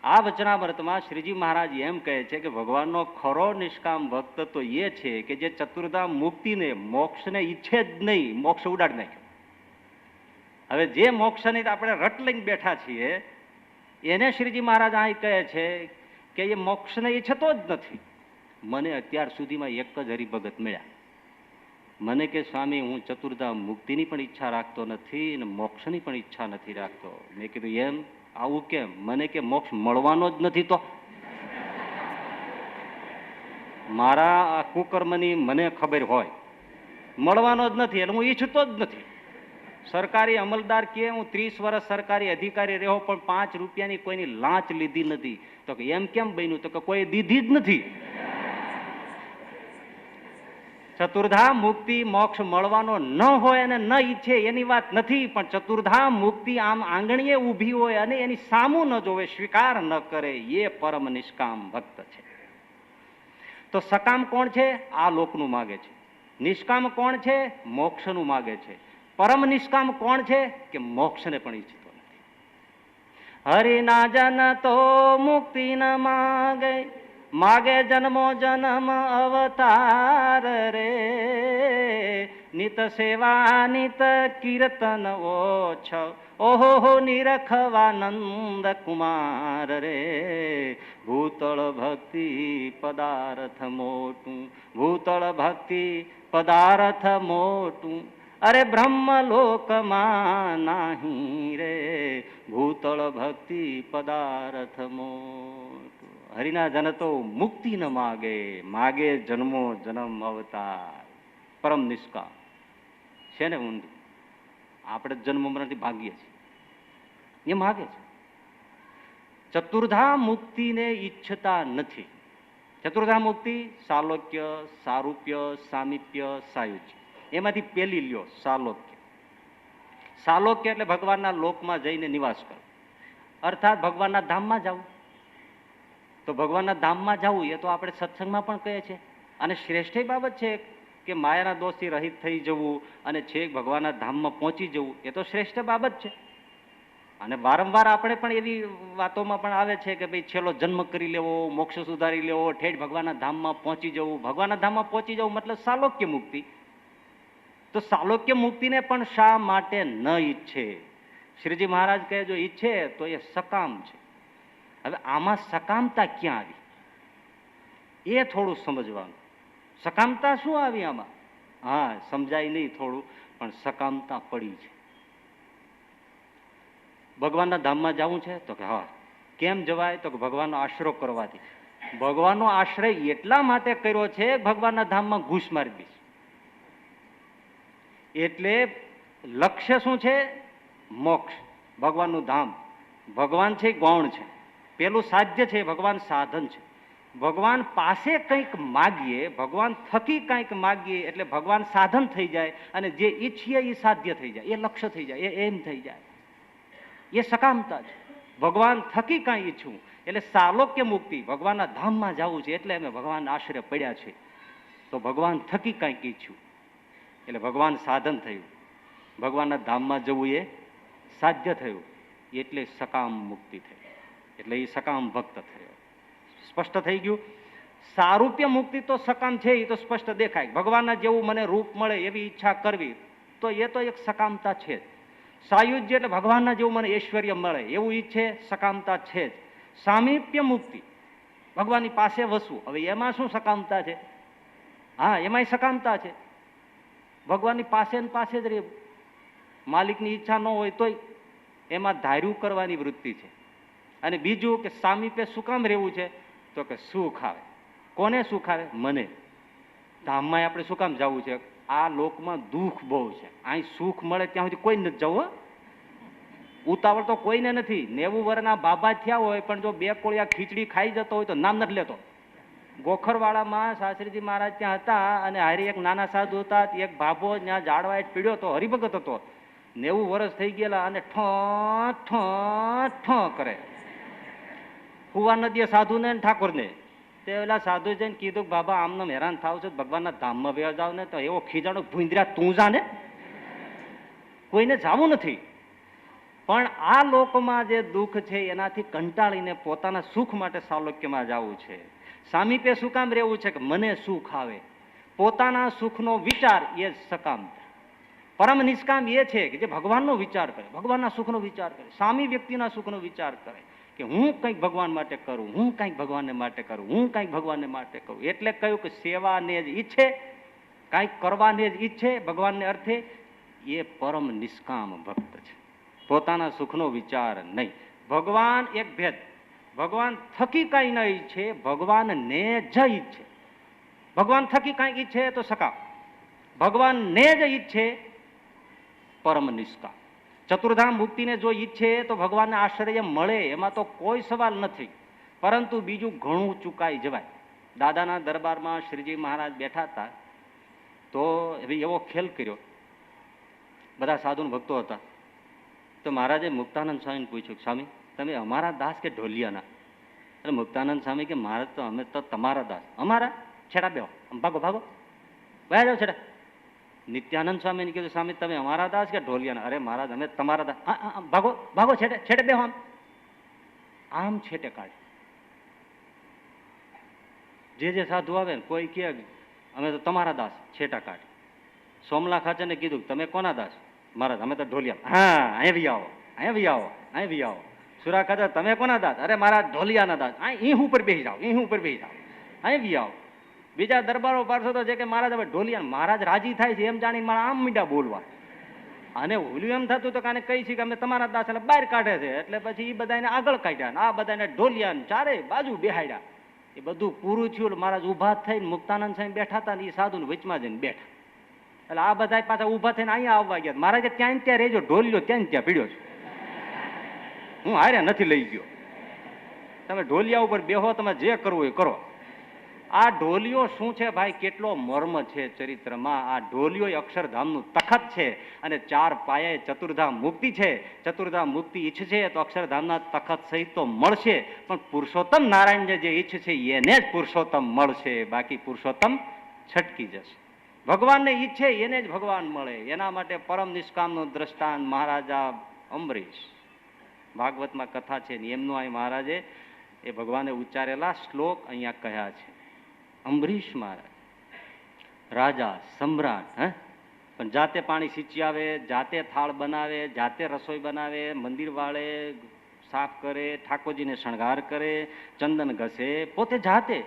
આ વચનામૃતમાં શ્રીજી મહારાજ એમ કહે છે કે ભગવાનનો ખરો નિષ્કામ ભક્ત તો એ છે કે જે ચતુર્ધામ મુક્તિને, મોક્ષને ઈચ્છે જ નહીં, મોક્ષ ઉડાડી નાખ્યો. હવે જે મોક્ષની આપણે રટ લઈને બેઠા છીએ એને શ્રીજી મહારાજ અહીં કહે છે કે એ મોક્ષને ઈચ્છતો જ નથી. મને અત્યાર સુધીમાં એક જ હરિભગત મળ્યા. મને કે સ્વામી હું ચતુર્ધામ મુક્તિની પણ ઈચ્છા રાખતો નથી અને મોક્ષની પણ ઈચ્છા નથી રાખતો. મેં કીધું એમ? આવું કેમ? મને કે મોક્ષ મળવાનો જ નથી. તો મારા આ કુકર્મની મને ખબર હોય, મળવાનો જ નથી એટલે હું ઈચ્છતો જ નથી. સરકારી અમલદાર કે હું 30 વર્ષ સરકારી અધિકારી રહ્યો પણ 5 રૂપિયાની કોઈની લાંચ લીધી નથી. તો કે એમ કેમ બન્યું? તો કે કોઈ દીધી જ નથી. ચતુર્ધામ મુક્તિ મોક્ષ મળવાનો ન હોય અને ન ઈચ્છે એની વાત નથી, પણ ચતુર્ધામ મુક્તિ આમ આંગણીએ ઊભી હોય અને એની સામું ન જોવે, સ્વીકાર ન કરે, એ પરમ નિષ્કામ ભક્ત છે. તો સકામ કોણ છે? આ લોકનું માગે છે. નિષ્કામ કોણ છે? મોક્ષનું માગે છે. પરમ નિષ્કામ કોણ છે? કે મોક્ષને પણ ઈચ્છતો નથી. હરિના જન તો મુક્તિ ન માગે, માગે જન્મો જન્મ અવતાર રે. નિત સેવા નિત કીર્તન ઓછ ઓહો નિરખવાનંદ કુમાર રે ભૂતળ ભક્તિ પદાર્થ મોટું ભૂતળ ભક્તિ પદાર્થ મોટું અરે બ્રહ્મલોકમાં નાહી રે ભૂતળ ભક્તિ પદાર્થ મોટું. હરિના જન તો મુક્તિ ન માગે માગે જન્મો જન્મ અવતાર પરમ નિષ્કામ છે ને ઊંધું. આપણે જન્મ મરણથી ભાગીએ છીએ એ માગે છે. ચતુર્ધા મુક્તિને ઈચ્છતા નથી. ચતુર્ધા મુક્તિ સાલોક્ય સારૂપ્ય સામીપ્ય સાયુજ્ય એમાંથી પેલી લ્યો સાલોક્ય. સાલોક્ય એટલે ભગવાનના લોકમાં જઈને નિવાસ કરો અર્થાત ભગવાનના ધામમાં જવું. તો ભગવાનના ધામમાં જવું એ તો આપણે સત્સંગમાં પણ કહીએ છીએ અને શ્રેષ્ઠ બાબત છે કે માયાના દોષથી રહિત થઈ જવું અને છેક ભગવાનના ધામમાં પહોંચી જવું એ તો શ્રેષ્ઠ બાબત છે. અને વારંવાર આપણે પણ એવી વાતોમાં પણ આવે છે કે ભાઈ છેલ્લો જન્મ કરી લેવો મોક્ષ સુધારી લેવો ઠેઠ ભગવાનના ધામમાં પહોંચી જવું. ભગવાનના ધામમાં પહોંચી જવું મતલબ સાલોક્ય મુક્તિ. તો સાલોક્ય મુક્તિને પણ શા માટે ન ઈચ્છે? શ્રીજી મહારાજ કહે જો ઈચ્છે તો એ સકામ છે. હવે આમાં સકામતા ક્યાં આવી એ થોડું સમજવાનું. સકામતા શું આવી આમાં? હા સમજાય નહીં થોડું પણ સકામતા પડી છે. ભગવાનના ધામમાં જવું છે તો કે હા કેમ જવાય તો કે ભગવાનનો આશરો કરવાથી. ભગવાનનો આશ્રય એટલા માટે કર્યો છે ભગવાનના ધામમાં ઘૂસ મારી દઈશ. એટલે લક્ષ્ય શું છે? મોક્ષ. ભગવાનનું ધામ. ભગવાન છે ગૌણ છે. પેલું સાધ્ય છે ભગવાન સાધન છે. ભગવાન પાસે કંઈક માગીએ ભગવાન થકી કંઈક માગીએ એટલે ભગવાન સાધન થઈ જાય અને જે ઈચ્છીએ એ સાધ્ય થઈ જાય એ લક્ષ્ય થઈ જાય એ એમ થઈ જાય. એ સકામતા છે. ભગવાન થકી કાંઈ ઈચ્છવું એટલે સાલોક્ય મુક્તિ. ભગવાનના ધામમાં જવું છે એટલે અમે ભગવાનના આશ્રય પડ્યા છે તો ભગવાન થકી કાંઈક ઈચ્છ્યું એટલે ભગવાન સાધન થયું. ભગવાનના ધામમાં જવું એ સાધ્ય થયું એટલે સકામ મુક્તિ થઈ એટલે એ સકામ ભક્ત થયો. સ્પષ્ટ થઈ ગયું. સારૂપ્ય મુક્તિ તો સકામ છે એ તો સ્પષ્ટ દેખાય. ભગવાનના જેવું મને રૂપ મળે એવી ઈચ્છા કરવી તો એ તો એક સકામતા છે જ. સાયુજ્ય એટલે ભગવાનના જેવું મને ઐશ્વર્ય મળે એવું ઈચ્છે સકામતા છે જ. સામીપ્ય મુક્તિ ભગવાનની પાસે વસવું હવે એમાં શું સકામતા છે? હા એમાંય સકામતા છે. ભગવાનની પાસે ને પાસે જ રહેવું. માલિકની ઈચ્છા ન હોય તોય એમાં ધાર્યું કરવાની વૃત્તિ છે. અને બીજું કે સામીપ્ય શું કામ રહેવું છે તો કે સુખ આવે. કોને સુખ આવે? મને. ધામમાં આપણે શું કામ જવું છે? આ લોકમાં દુઃખ બહુ છે. અહીં સુખ મળે ત્યાં સુધી કોઈ નથી જવું. ઉતાવળ તો કોઈને નથી. 90 વર્ષના બાબા થયા હોય પણ જો 2 કોળિયા ખીચડી ખાઈ જતો હોય તો નામ નથી લેતો. ગોખરવાડામાં શાસ્ત્રીજી મહારાજ ત્યાં હતા અને હારી એક નાના સાધુ હતા. એક ભાભો ત્યાં ઝાડવા પીડ્યો તો હરિભગત હતો. 90 વર્ષ થઈ ગયેલા અને ઠ ઠ ઠ કરે. કુવા નદીએ સાધુને ઠાકોરને તે ઓલા સાધુ જઈને કીધું કે બાબા આમને હેરાન થાવ છો ભગવાનના ધામમાં વ્યા જાવ ને તો એવો ખીજાણો ભૂંદર્યા તું જાને કોઈને જવું નથી. પણ આ લોકમાં જે દુઃખ છે એનાથી કંટાળીને પોતાના સુખ માટે સાલોક્યમાં જવું છે. સામીપ્ય શું કામ રહેવું છે કે મને સુખ આવે. પોતાના સુખનો વિચાર એ સકામ. પરમ નિષ્કામ એ છે કે જે ભગવાનનો વિચાર કરે ભગવાનના સુખનો વિચાર કરે. સામી વ્યક્તિના સુખનો વિચાર કરે કે હું કંઈક ભગવાન માટે કરું હું કંઈક ભગવાનને માટે કરું હું કંઈક ભગવાનને માટે કરું. એટલે કહ્યું કે સેવાને જ ઈચ્છે કંઈક કરવાને જ ઈચ્છે ભગવાનને અર્થે એ પરમ નિષ્કામ ભક્ત છે. પોતાના સુખનો વિચાર નહીં. ભગવાન એક ભેદ. ભગવાન થકી કાંઈ ન ઈચ્છે ભગવાનને જ ઈચ્છે. ભગવાન થકી કાંઈક ઈચ્છે તો સકામ. ભગવાનને જ ઈચ્છે પરમ નિષ્કામ. ચતુર્ધામ મુક્તિને જો ઈચ્છે તો ભગવાનને આશ્રય મળે એમાં તો કોઈ સવાલ નથી. પરંતુ બીજું ઘણું ચૂકાઈ જવાય. દાદાના દરબારમાં શ્રીજી મહારાજ બેઠા હતા તો એવો ખેલ કર્યો. બધા સાધુ ભક્તો હતા તો મહારાજે મુક્તાનંદ સ્વામીને પૂછ્યું સ્વામી તમે અમારા દાસ કે ઢોલિયાના? એટલે મુક્તાનંદ સ્વામી કે મહારાજ તો અમે તો તમારા દાસ. અમારા? છેડા બેહો ભાગો ભાગો વયા જાઓ છેડા. નિત્યાનંદ સ્વામીને કીધું સ્વામી તમે અમારા દાસ કે ઢોલિયાના? અરે મહારાજ અમે તમારા દાસ. ભાગો ભાગો છેડે છેડે બેહો. આમ આમ છેટે કાઢે. જે સાધુ આવે ને કોઈ કે અમે તો તમારા દાસ છેટા કાઢે. સોમલા ખાચરને કીધું તમે કોના દાસ? મહારાજ અમે તો ઢોલિયા. હા, અહીંયા બી આવો, અહીંયા બી આવો, અહીં બી આવો. સુરા ખાચર તમે કોના દાસ? અરે મારા ઢોલિયાના દાસ. અહીં ઉપર બેસી જાઓ, અહીં ઉપર બેસી જાઓ, અહીં બી આવો. બીજા દરબારો પાર્ષદો છે કે મહારાજ હવે ઢોલિયા. મહારાજ રાજી થાય છે એમ જાણીને મારા આમ મીંડા બોલવા. અને ઓલું એમ થતું તો કાને કઈ છે કે અમે તમારા દાસ એટલે બહાર કાઢે છે, એટલે પછી એ બધાને આગળ કાઢ્યા, આ બધાને ઢોલિયા ચારે બાજુ બેહાડ્યા. એ બધું પૂરું થયું. મહારાજ ઉભા થઈને મુક્તાનંદ સાહેબ બેઠા હતા ને એ સાધુ વચમાં જઈને બેઠા. એટલે આ બધા પાછા ઉભા થઈને અહીંયા આવવા ગયા. મહારાજે ત્યાં ત્યાં રહેજો, ઢોલિયો ત્યાં ત્યાં પીડ્યો છે, હું હાર્યા નથી લઈ ગયો. તમે ઢોલિયા ઉપર બેહો, તમે જે કરવું એ કરો. આ ઢોલિયો શું છે ભાઈ, કેટલો મર્મ છે ચરિત્રમાં. આ ઢોલિયો અક્ષરધામનું તખત છે અને ચાર પાયે ચતુર્ધામ મુક્તિ છે. ચતુર્ધામ મુક્તિ ઈચ્છશે તો અક્ષરધામના તખત સહિત તો મળશે, પણ પુરુષોત્તમ નારાયણ જે ઈચ્છશે એને જ પુરુષોત્તમ મળશે, બાકી પુરુષોત્તમ છટકી જશે. ભગવાનને ઈચ્છે એને જ ભગવાન મળે. એના માટે પરમ નિષ્કામનું દ્રષ્ટાંત મહારાજા અંબરીશ. ભાગવતમાં કથા છે ને એમનું અહીં મહારાજે એ ભગવાને ઉચ્ચારેલા શ્લોક અહીંયા કહ્યા છે. અંબરીશ મહારાજ રાજા સમ્રાટ, પણ જાતે પાણી સિંચી આવે, જાતે થાળ બનાવે, જાતે રસોઈ બનાવે, મંદિર વાળે, સાફ કરે, ઠાકોરજીને શણગાર કરે, ચંદન ઘસે, પોતે જાતે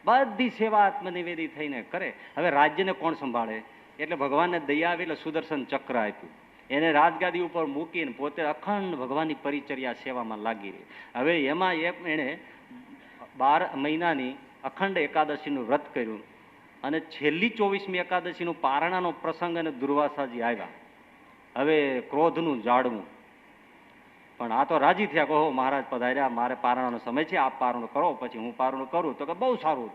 બધી સેવા આત્મનિવેદી થઈને કરે. હવે રાજ્યને કોણ સંભાળે? એટલે ભગવાનને દયા આવી એટલે સુદર્શન ચક્ર આપ્યું. એને રાજગાદી ઉપર મૂકીને પોતે અખંડ ભગવાનની પરિચર્યા સેવામાં લાગી રહી. હવે એમાં એણે 12 મહિનાની અખંડ એકાદશીનું વ્રત કર્યું અને છેલ્લી 24મી એકાદશીનું પારણાનો પ્રસંગ અને દુર્વાસાજી આવ્યા. હવે ક્રોધનું જાળવું. પણ આ તો રાજી થયા કે ઓહો મહારાજ પધાર્યા, મારે પારણાનો સમય છે, આપ પારણું કરો પછી હું પારણું કરું. તો કે બહુ સારું,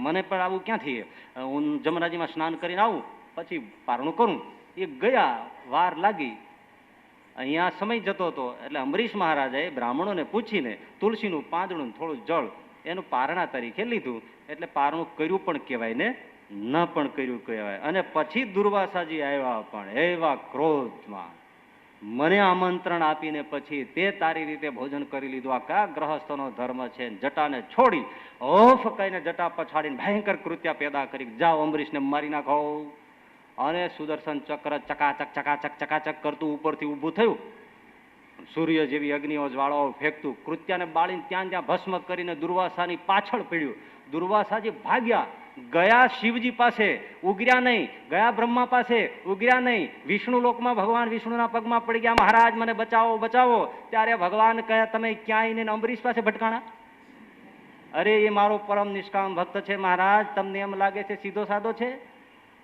મને પણ આવું ક્યાંથી, હું જમનાજીમાં સ્નાન કરીને આવું પછી પારણું કરું. એ ગયા, વાર લાગી, અહીંયા સમય જતો હતો. એટલે અંબરીશ મહારાજાએ બ્રાહ્મણોને પૂછીને તુલસીનું પાંદડું થોડું જળ એનું પારણા તરીકે લીધું. એટલે પારણું કર્યું પણ કહેવાય ને ન પણ કર્યું કહેવાય. અને પછી દુર્વાસાજી આવ્યા, પણ એવા ક્રોધમાં મને આમંત્રણ આપીને પછી તે તારી રીતે ભોજન કરી લીધું. આ કયા ગ્રહસ્થનો ધર્મ છે? જટાને છોડી ઓફ કહીને જટા પછાડીને ભયંકર કૃત્ય પેદા કરી, જાઓ અંબરીશને મારી નાખો. અને સુદર્શન ચક્ર ચકાચક ચકાચક ચકાચક કરતું ઉપરથી ઊભું થયું. સૂર્ય જેવી અગ્નિઓ જ્વાળાઓ ફેંકતું કૃત્યાને બાળીને ત્યાં ત્યાં ભસ્મ કરીને દુર્વાસાની પાછળ પડ્યું. દુર્વાસાજી ભાગ્યા, ગયા શિવજી પાસે ઉગર્યા નહીં, ગયા બ્રહ્મા પાસે ઉગર્યા નહીં, વિષ્ણુ લોકમાં ભગવાન વિષ્ણુના પગમાં પડી ગયા, મહારાજ મને બચાવો બચાવો. ત્યારે ભગવાન કહે તમે ક્યાંય ને અંબરીશ પાસે ભટકાણા? અરે એ મારો પરમ નિષ્કામ ભક્ત છે મહારાજ, તમને એમ લાગે છે સીધો સાધો છે?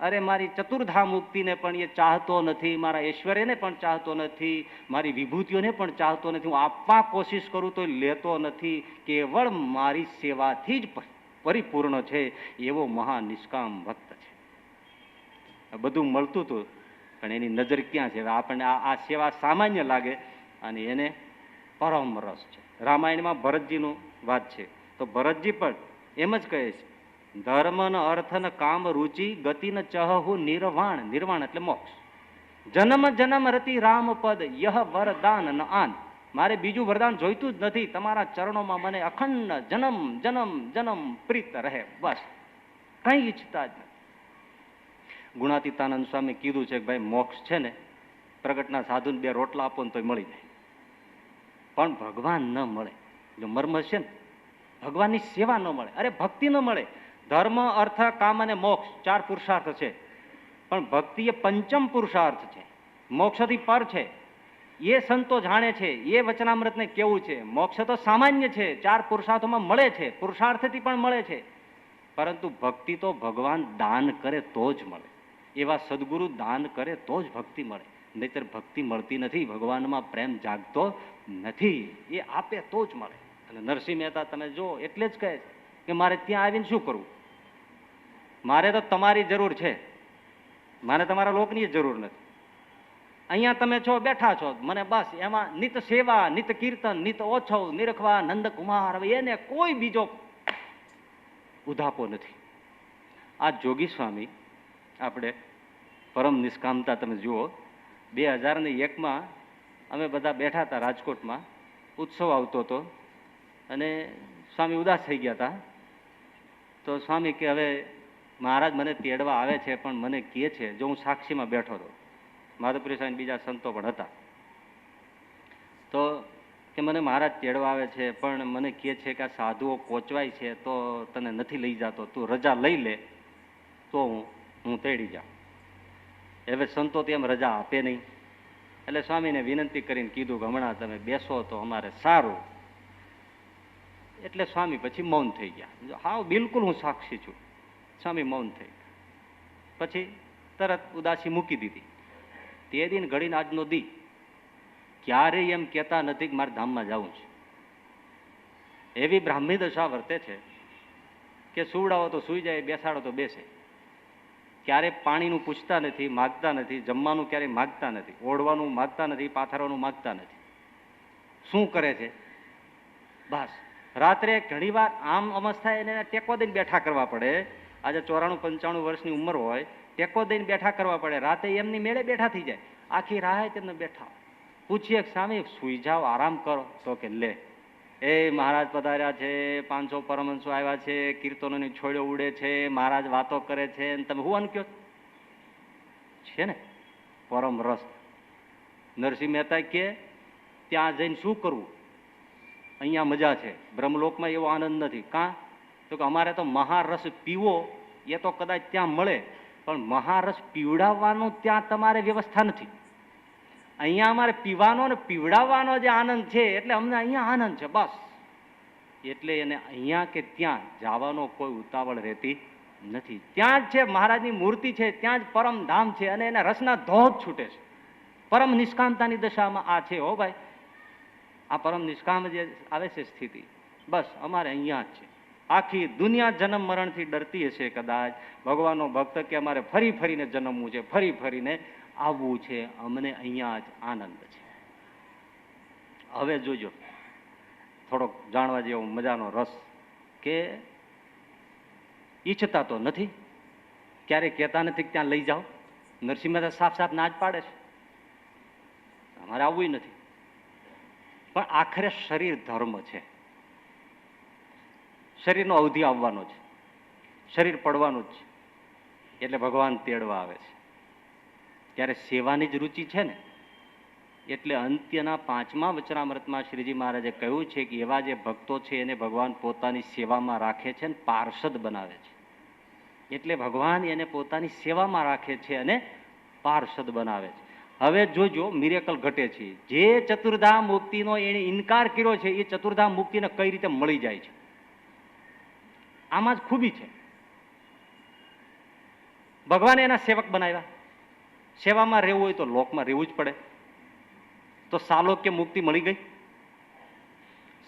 અરે મારી ચતુર્ધામ મુક્તિને પણ એ ચાહતો નથી, મારા ઐશ્વર્યને પણ ચાહતો નથી, મારી વિભૂતિઓને પણ ચાહતો નથી. હું આપવા કોશિશ કરું તો લેતો નથી, કેવળ મારી સેવાથી જ પરિપૂર્ણ છે એવો મહા નિષ્કામ ભક્ત છે. બધું મળતું હતું પણ એની નજર ક્યાં છે? આપણને આ સેવા સામાન્ય લાગે અને એને પરમ રસ છે. રામાયણમાં ભરતજીનું વાત છે તો ભરતજી પણ એમ જ કહે છે, ધર્મ ન અર્થ ન કામ રુચિ ગતિ ન ચહુ નિર્વાણ. નિર્વાણ એટલે મોક્ષ. જન્મ જન્મ રતિ રામ પદ યહ વરદાન ન આન. મારે બીજું વરદાન જોઈતું જ નથી, તમારા ચરણોમાં મને અખંડ જન્મ જન્મ જન્મ પ્રીત રહે, બસ કઈ ઈચ્છતા જ નથી. ગુણાતીતાનંદ સ્વામી કીધું છે કે ભાઈ મોક્ષ છે ને પ્રગટના સાધુને 2 રોટલા આપો ને તો મળી જાય, પણ ભગવાન ન મળે. જો મર્મ છે ને, ભગવાનની સેવા ન મળે, અરે ભક્તિ ન મળે. ધર્મ અર્થ કામ અને મોક્ષ 4 પુરુષાર્થ છે, પણ ભક્તિ એ પંચમ પુરુષાર્થ છે, મોક્ષથી પર છે. એ સંતો જાણે છે, એ વચનામૃતને કેવું છે. મોક્ષ તો સામાન્ય છે, 4 પુરુષાર્થોમાં મળે છે, પુરુષાર્થથી પણ મળે છે, પરંતુ ભક્તિ તો ભગવાન દાન કરે તો જ મળે. એવા સદગુરુ દાન કરે તો જ ભક્તિ મળે, નહીતર ભક્તિ મળતી નથી, ભગવાનમાં પ્રેમ જાગતો નથી. એ આપે તો જ મળે. અને નરસિંહ મહેતા તમે જો એટલે જ કહે કે મારે ત્યાં આવીને શું કરવું, મારે તો તમારી જરૂર છે, મારે તમારા લોકની જરૂર નથી. અહીંયા તમે છો, બેઠા છો, મને બસ એમાં નિત સેવા, નિત કીર્તન, નિત ઓછવ, નિરખવા, નંદકુમાર, હવે એને કોઈ બીજો ઉધાપો નથી. આ જોગી સ્વામી આપણે પરમ નિષ્કામતા તમે જુઓ. 2001માં અમે બધા બેઠા હતા રાજકોટમાં, ઉત્સવ આવતો હતો અને સ્વામી ઉદાસ થઈ ગયા હતા. તો સ્વામી કે હવે મહારાજ મને તેડવા આવે છે, પણ મને કહે છે, જો હું સાક્ષીમાં બેઠો હતો, માધવપુરી સ્વામી બીજા સંતો પણ હતા, તો કે મને મહારાજ તેડવા આવે છે, પણ મને કહે છે કે આ સાધુઓ કોચવાય છે તો તને નથી લઈ જતો, તું રજા લઈ લે તો હું તેડી જાઉં. હવે સંતો તો એમ રજા આપે નહીં, એટલે સ્વામીને વિનંતી કરીને કીધું કે હમણાં તમે બેસો તો અમારે સારું. એટલે સ્વામી પછી મૌન થઈ ગયા. હા, બિલકુલ હું સાક્ષી છું. સ્વામી મૌન થઈ ગયા. પછી તરત ઉદાસી મૂકી દીધી. તે દિન ઘડીને આજનો દી ક્યારેય એમ કહેતા નથી કે મારે ધામમાં જવું છે. એવી બ્રાહ્મી દશા વર્તે છે કે સુવડાવો તો સુઈ જાય, બેસાડો તો બેસે. ક્યારેય પાણીનું પૂછતા નથી, માગતા નથી, જમવાનું ક્યારેય માગતા નથી, ઓઢવાનું માગતા નથી, પાથરવાનું માગતા નથી. શું કરે છે? બસ રાત્રે ઘણીવાર આમ અવસ્થા એને ટેકો દઈને બેઠા કરવા પડે. આજે 94-95 વર્ષની ઉંમર હોય, ટેકો દઈને બેઠા કરવા પડે. રાતે એમની મેળે બેઠા થઈ જાય, આખી રાત એમને બેઠા. પૂછીએ સ્વામી સુઈ જાઓ, આરામ કરો, તો કે લે એ મહારાજ પધાર્યા છે, 500 પરમહંસો આવ્યા છે, કીર્તનોની છોડ્યો ઉડે છે, મહારાજ વાતો કરે છે, તમે હું અનક્યો છે ને પરમ રસ. નરસિંહ મહેતા કે ત્યાં જઈને શું કરવું, અહીંયા મજા છે, બ્રહ્મલોકમાં એવો આનંદ નથી. કાં તો કે અમારે તો મહારસ પીવો એ તો કદાચ ત્યાં મળે, પણ મહારસ પીવડાવવાનો ત્યાં તમારે વ્યવસ્થા નથી. અહીંયા અમારે પીવાનો ને પીવડાવવાનો જે આનંદ છે, એટલે અમને અહીંયા આનંદ છે બસ. એટલે એને અહીંયા કે ત્યાં જવાનો કોઈ ઉતાવળ રહેતી નથી. ત્યાં જ છે મહારાજની મૂર્તિ છે, ત્યાં જ પરમધામ છે, અને એના રસના ધોધ છૂટે છે. પરમ નિષ્કામતાની દશામાં આ છે. હો ભાઈ, આ પરમ નિષ્કામ જે આવે છે સ્થિતિ, બસ અમારે અહીંયા જ છે. આખી દુનિયા જન્મ મરણથી ડરતી હશે કદાચ, ભગવાનનો ભક્ત કે અમારે ફરી ફરીને જન્મવું છે, ફરી ફરીને આવવું છે, અમને અહીંયા જ આનંદ છે. હવે જોજો થોડોક જાણવા જેવો મજાનો રસ, કે ઈચ્છતા તો નથી, ક્યારેય કહેતા નથી કે ત્યાં લઈ જાઓ. નરસિંહ મહેતા સાફ સાફ ના જ પાડે છે, અમારે આવવું નથી. પણ આખરે શરીર ધર્મ છે, શરીરનો અવધિ આવવાનો છે, શરીર પડવાનું જ છે, એટલે ભગવાન તેડવા આવે છે. ત્યારે સેવાની જ રુચિ છે ને, એટલે અંત્યના 5મા વચનામૃતમાં શ્રીજી મહારાજે કહ્યું છે કે એવા જે ભક્તો છે એને ભગવાન પોતાની સેવામાં રાખે છે અને પાર્ષદ બનાવે છે. એટલે ભગવાન એને પોતાની સેવામાં રાખે છે અને પાર્ષદ બનાવે છે. હવે જોજો મિરેકલ ઘટે છે. જે ચતુર્ધામ મુક્તિનો એને ઇનકાર કર્યો છે, એ ચતુર્ધામ મુક્તિને કઈ રીતે મળી જાય છે, આમાં જ ખૂબી છે. ભગવાને એના સેવક બનાવ્યા. સેવામાં રહેવું હોય તો લોકમાં રહેવું જ પડે. તો સાલોક્ય મુક્તિ મળી ગઈ.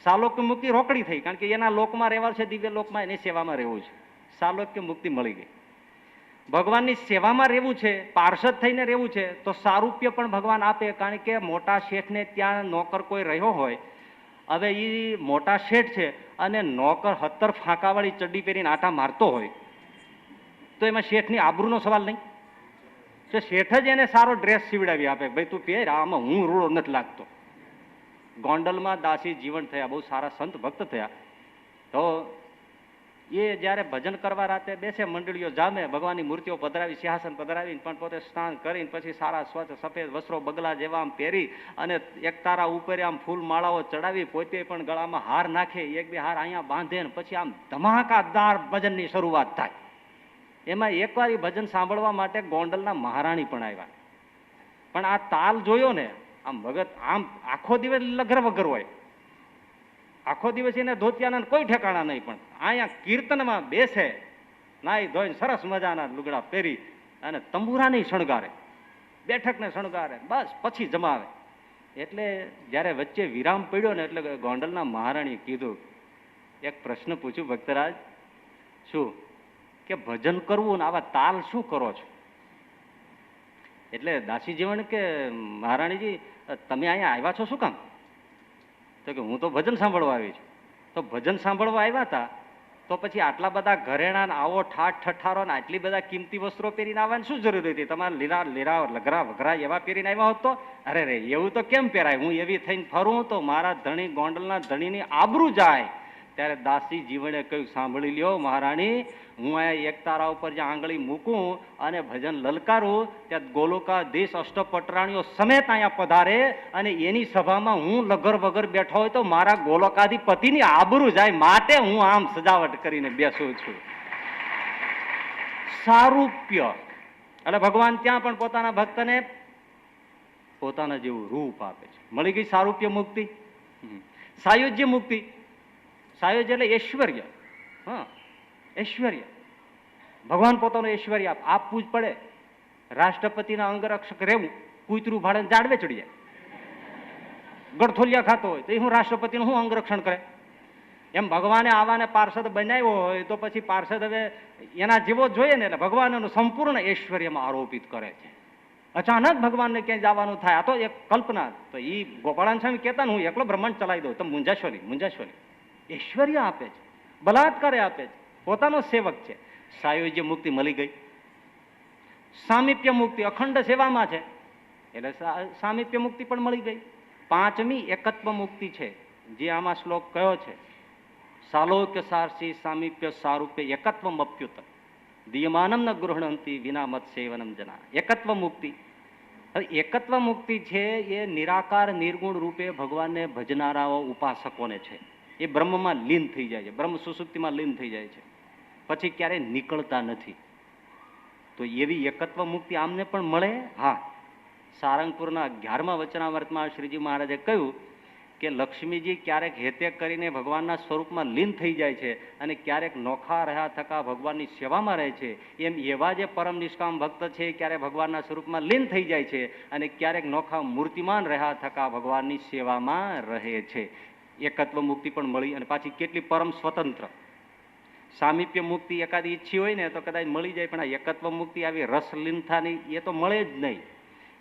સાલોક્ય મુક્તિ રોકડી થઈ, કારણ કે એના લોકમાં રહેવા છે, દિવ્ય લોકમાં એની સેવામાં રહેવું છે. સાલોક્ય મુક્તિ મળી ગઈ. ભગવાનની સેવામાં રહેવું છે, પાર્ષદ થઈને રહેવું છે, તો સારૂપ્ય પણ ભગવાન આપે. કારણ કે મોટા શેઠને ત્યાં નોકર કોઈ રહ્યો હોય, હવે એ મોટા શેઠ છે અને નોકર 17 ફાંકાવાળી ચડ્ડી પહેરીને આટા મારતો હોય, તો એમાં શેઠની આબરૂનો સવાલ નહીં. તો શેઠ જ એને સારો ડ્રેસ સીવડાવી આપે, ભાઈ તું પહેર, આમાં હું રૂડો નથી લાગતો. ગોંડલમાં દાસી જીવન થયા, બહુ સારા સંત ભક્ત થયા. તો એ જ્યારે ભજન કરવા રાતે બેસે, મંડળીઓ જામે, ભગવાનની મૂર્તિઓ પધરાવી, સિંહાસન પધરાવીને પણ પોતે સ્નાન કરીને પછી સારા સ્વચ્છ સફેદ વસ્ત્રો બગલા જેવા આમ પહેરી અને એક તારા ઉપર આમ ફૂલ માળાઓ ચડાવી, પોતે પણ ગળામાં હાર નાખે, એક બે હાર અહીંયા બાંધે, ને પછી આમ ધમાકાદાર ભજનની શરૂઆત થાય. એમાં એકવાર એ ભજન સાંભળવા માટે ગોંડલના મહારાણી પણ આવ્યા. પણ આ તાલ જોયો ને, આમ ભગત આમ આખો દિવસ લગર વગર હોય, આખો દિવસ એને ધોતિયાના કોઈ ઠેકાણા નહીં, પણ અહીંયા કીર્તનમાં બેસે, નાઈ ધોઈને સરસ મજાના લુગડા પહેરી અને તંબુરાની શણગારે, બેઠકને શણગારે, બસ પછી જમાવે. એટલે જ્યારે વચ્ચે વિરામ પડ્યો ને, એટલે ગોંડલના મહારાણીએ કીધું, એક પ્રશ્ન પૂછ્યું, ભક્તરાજ શું કે ભજન કરવું ને આવા તાલ શું કરો છો? એટલે દાસી જીવન કે મહારાણીજી તમે અહીંયા આવ્યા છો શું કામ? તો કે હું તો ભજન સાંભળવા આવી છું. તો ભજન સાંભળવા આવ્યા હતા તો પછી આટલા બધા ઘરેણા આવો ઠાઠ ઠઠારો ને આટલી બધા કિંમતી વસ્ત્રો પહેરીને આવવાની શું જરૂર હતી? તમારે લીલા લીલા લગરા વઘરા એવા પહેરીને આવ્યા હોત તો, અરે એવું તો કેમ પહેરાય? હું એવી થઈને ફરું તો મારા ધણી ગોંડલના ધણીની આબરૂ જાય, ત્યારે દાસી જીવણે કહ્યું, સાંભળી લ્યો મહારાણી, હું અહીંયા એક તારા ઉપર જે આંગળી મૂકું અને ભજન લલકારું, ત્યાં ગોલોકાધીશ અષ્ટપટરાણીઓ સમેત અહીંયા પધારે અને એની સભામાં હું લગર વગર બેઠો હોય તો મારા ગોલોકાધિપતિની આબરૂ જાય, માટે હું આમ સજાવટ કરીને બેસું છું. સારૂપ્ય એટલે ભગવાન ત્યાં પણ પોતાના ભક્તને પોતાના જેવું રૂપ આપે છે. મળી ગઈ સારૂપ્ય મુક્તિ. સાયુજ્ય મુક્તિ, સાયુજ્ય એટલે ઐશ્વર્ય. હા, ઐશ્વર્ય. ભગવાન પોતાનું ઐશ્વર્ય આપવું જ પડે. રાષ્ટ્રપતિના અંગરક્ષક રહેવું, કૂતરું ભાડે જાડવે ચડી જાય, ગળથોલિયા ખાતો હોય તો એ હું રાષ્ટ્રપતિનું હું અંગરક્ષણ કરે? એમ ભગવાને આવાને પાર્ષદ બનાવ્યો હોય તો પછી પાર્ષદ હવે એના જેવો જોઈએ ને, એટલે ભગવાન એનું સંપૂર્ણ ઐશ્વર્યમાં આરોપિત કરે છે. અચાનક ભગવાનને ક્યાંય જવાનું થાય, આ તો એક કલ્પના. તો એ ગોપાળાન સ્વામી કહેતા ને હું એકલો બ્રહ્માંડ ચલાવી દઉં, તો મુંજાશોલી ઐશ્વર્ય આપે છે, બલાત્કારે આપે છે, પોતાનો સેવક છે. સાયુજ્ય મુક્તિ મળી ગઈ. સામીપ્ય મુક્તિ અખંડ સેવામાં છે એટલે સામીપ્ય મુક્તિ પણ મળી ગઈ. પાંચમી એકત્વ મુક્તિ છે, જે આમાં શ્લોક કયો છે, સાલોક્ય સારસી સામીપ્ય સારૂપ્ય એકત્વમ અપ્યુત દિયમાનમ ન ગૃહણંતી વિના મત સેવનમ જના. એકત્વ મુક્તિ. હવે એકત્વ મુક્તિ છે એ નિરાકાર નિર્ગુણ રૂપે ભગવાનને ભજનારાઓ ઉપાસકોને છે. એ બ્રહ્મમાં લીન થઈ જાય છે, બ્રહ્મ સુસુપ્તિમાં લીન થઈ જાય છે, પછી ક્યારેય નીકળતા નથી. તો એવી એકત્વ મુક્તિ આમને પણ મળે. હા, સારંગપુરના 11મા વચનામૃતમાં શ્રીજી મહારાજે કહ્યું કે લક્ષ્મીજી ક્યારેક હેતે કરીને ભગવાનના સ્વરૂપમાં લીન થઈ જાય છે અને ક્યારેક નોખા રહ્યા થકા ભગવાનની સેવામાં રહે છે. એમ એવા જે પરમ નિષ્કામ ભક્ત છે ક્યારેક ભગવાનના સ્વરૂપમાં લીન થઈ જાય છે અને ક્યારેક નોખા મૂર્તિમાન રહ્યા થકા ભગવાનની સેવામાં રહે છે. એકત્વ મુક્તિ પણ મળી. અને પાછી કેટલી પરમ સ્વતંત્ર. સામીપ્ય મુક્તિ એકાદી ઈચ્છી હોય ને તો કદાચ મળી જાય, પણ આ એકત્વ મુક્તિ આવી રસલીનતાની એ તો મળે જ નહીં.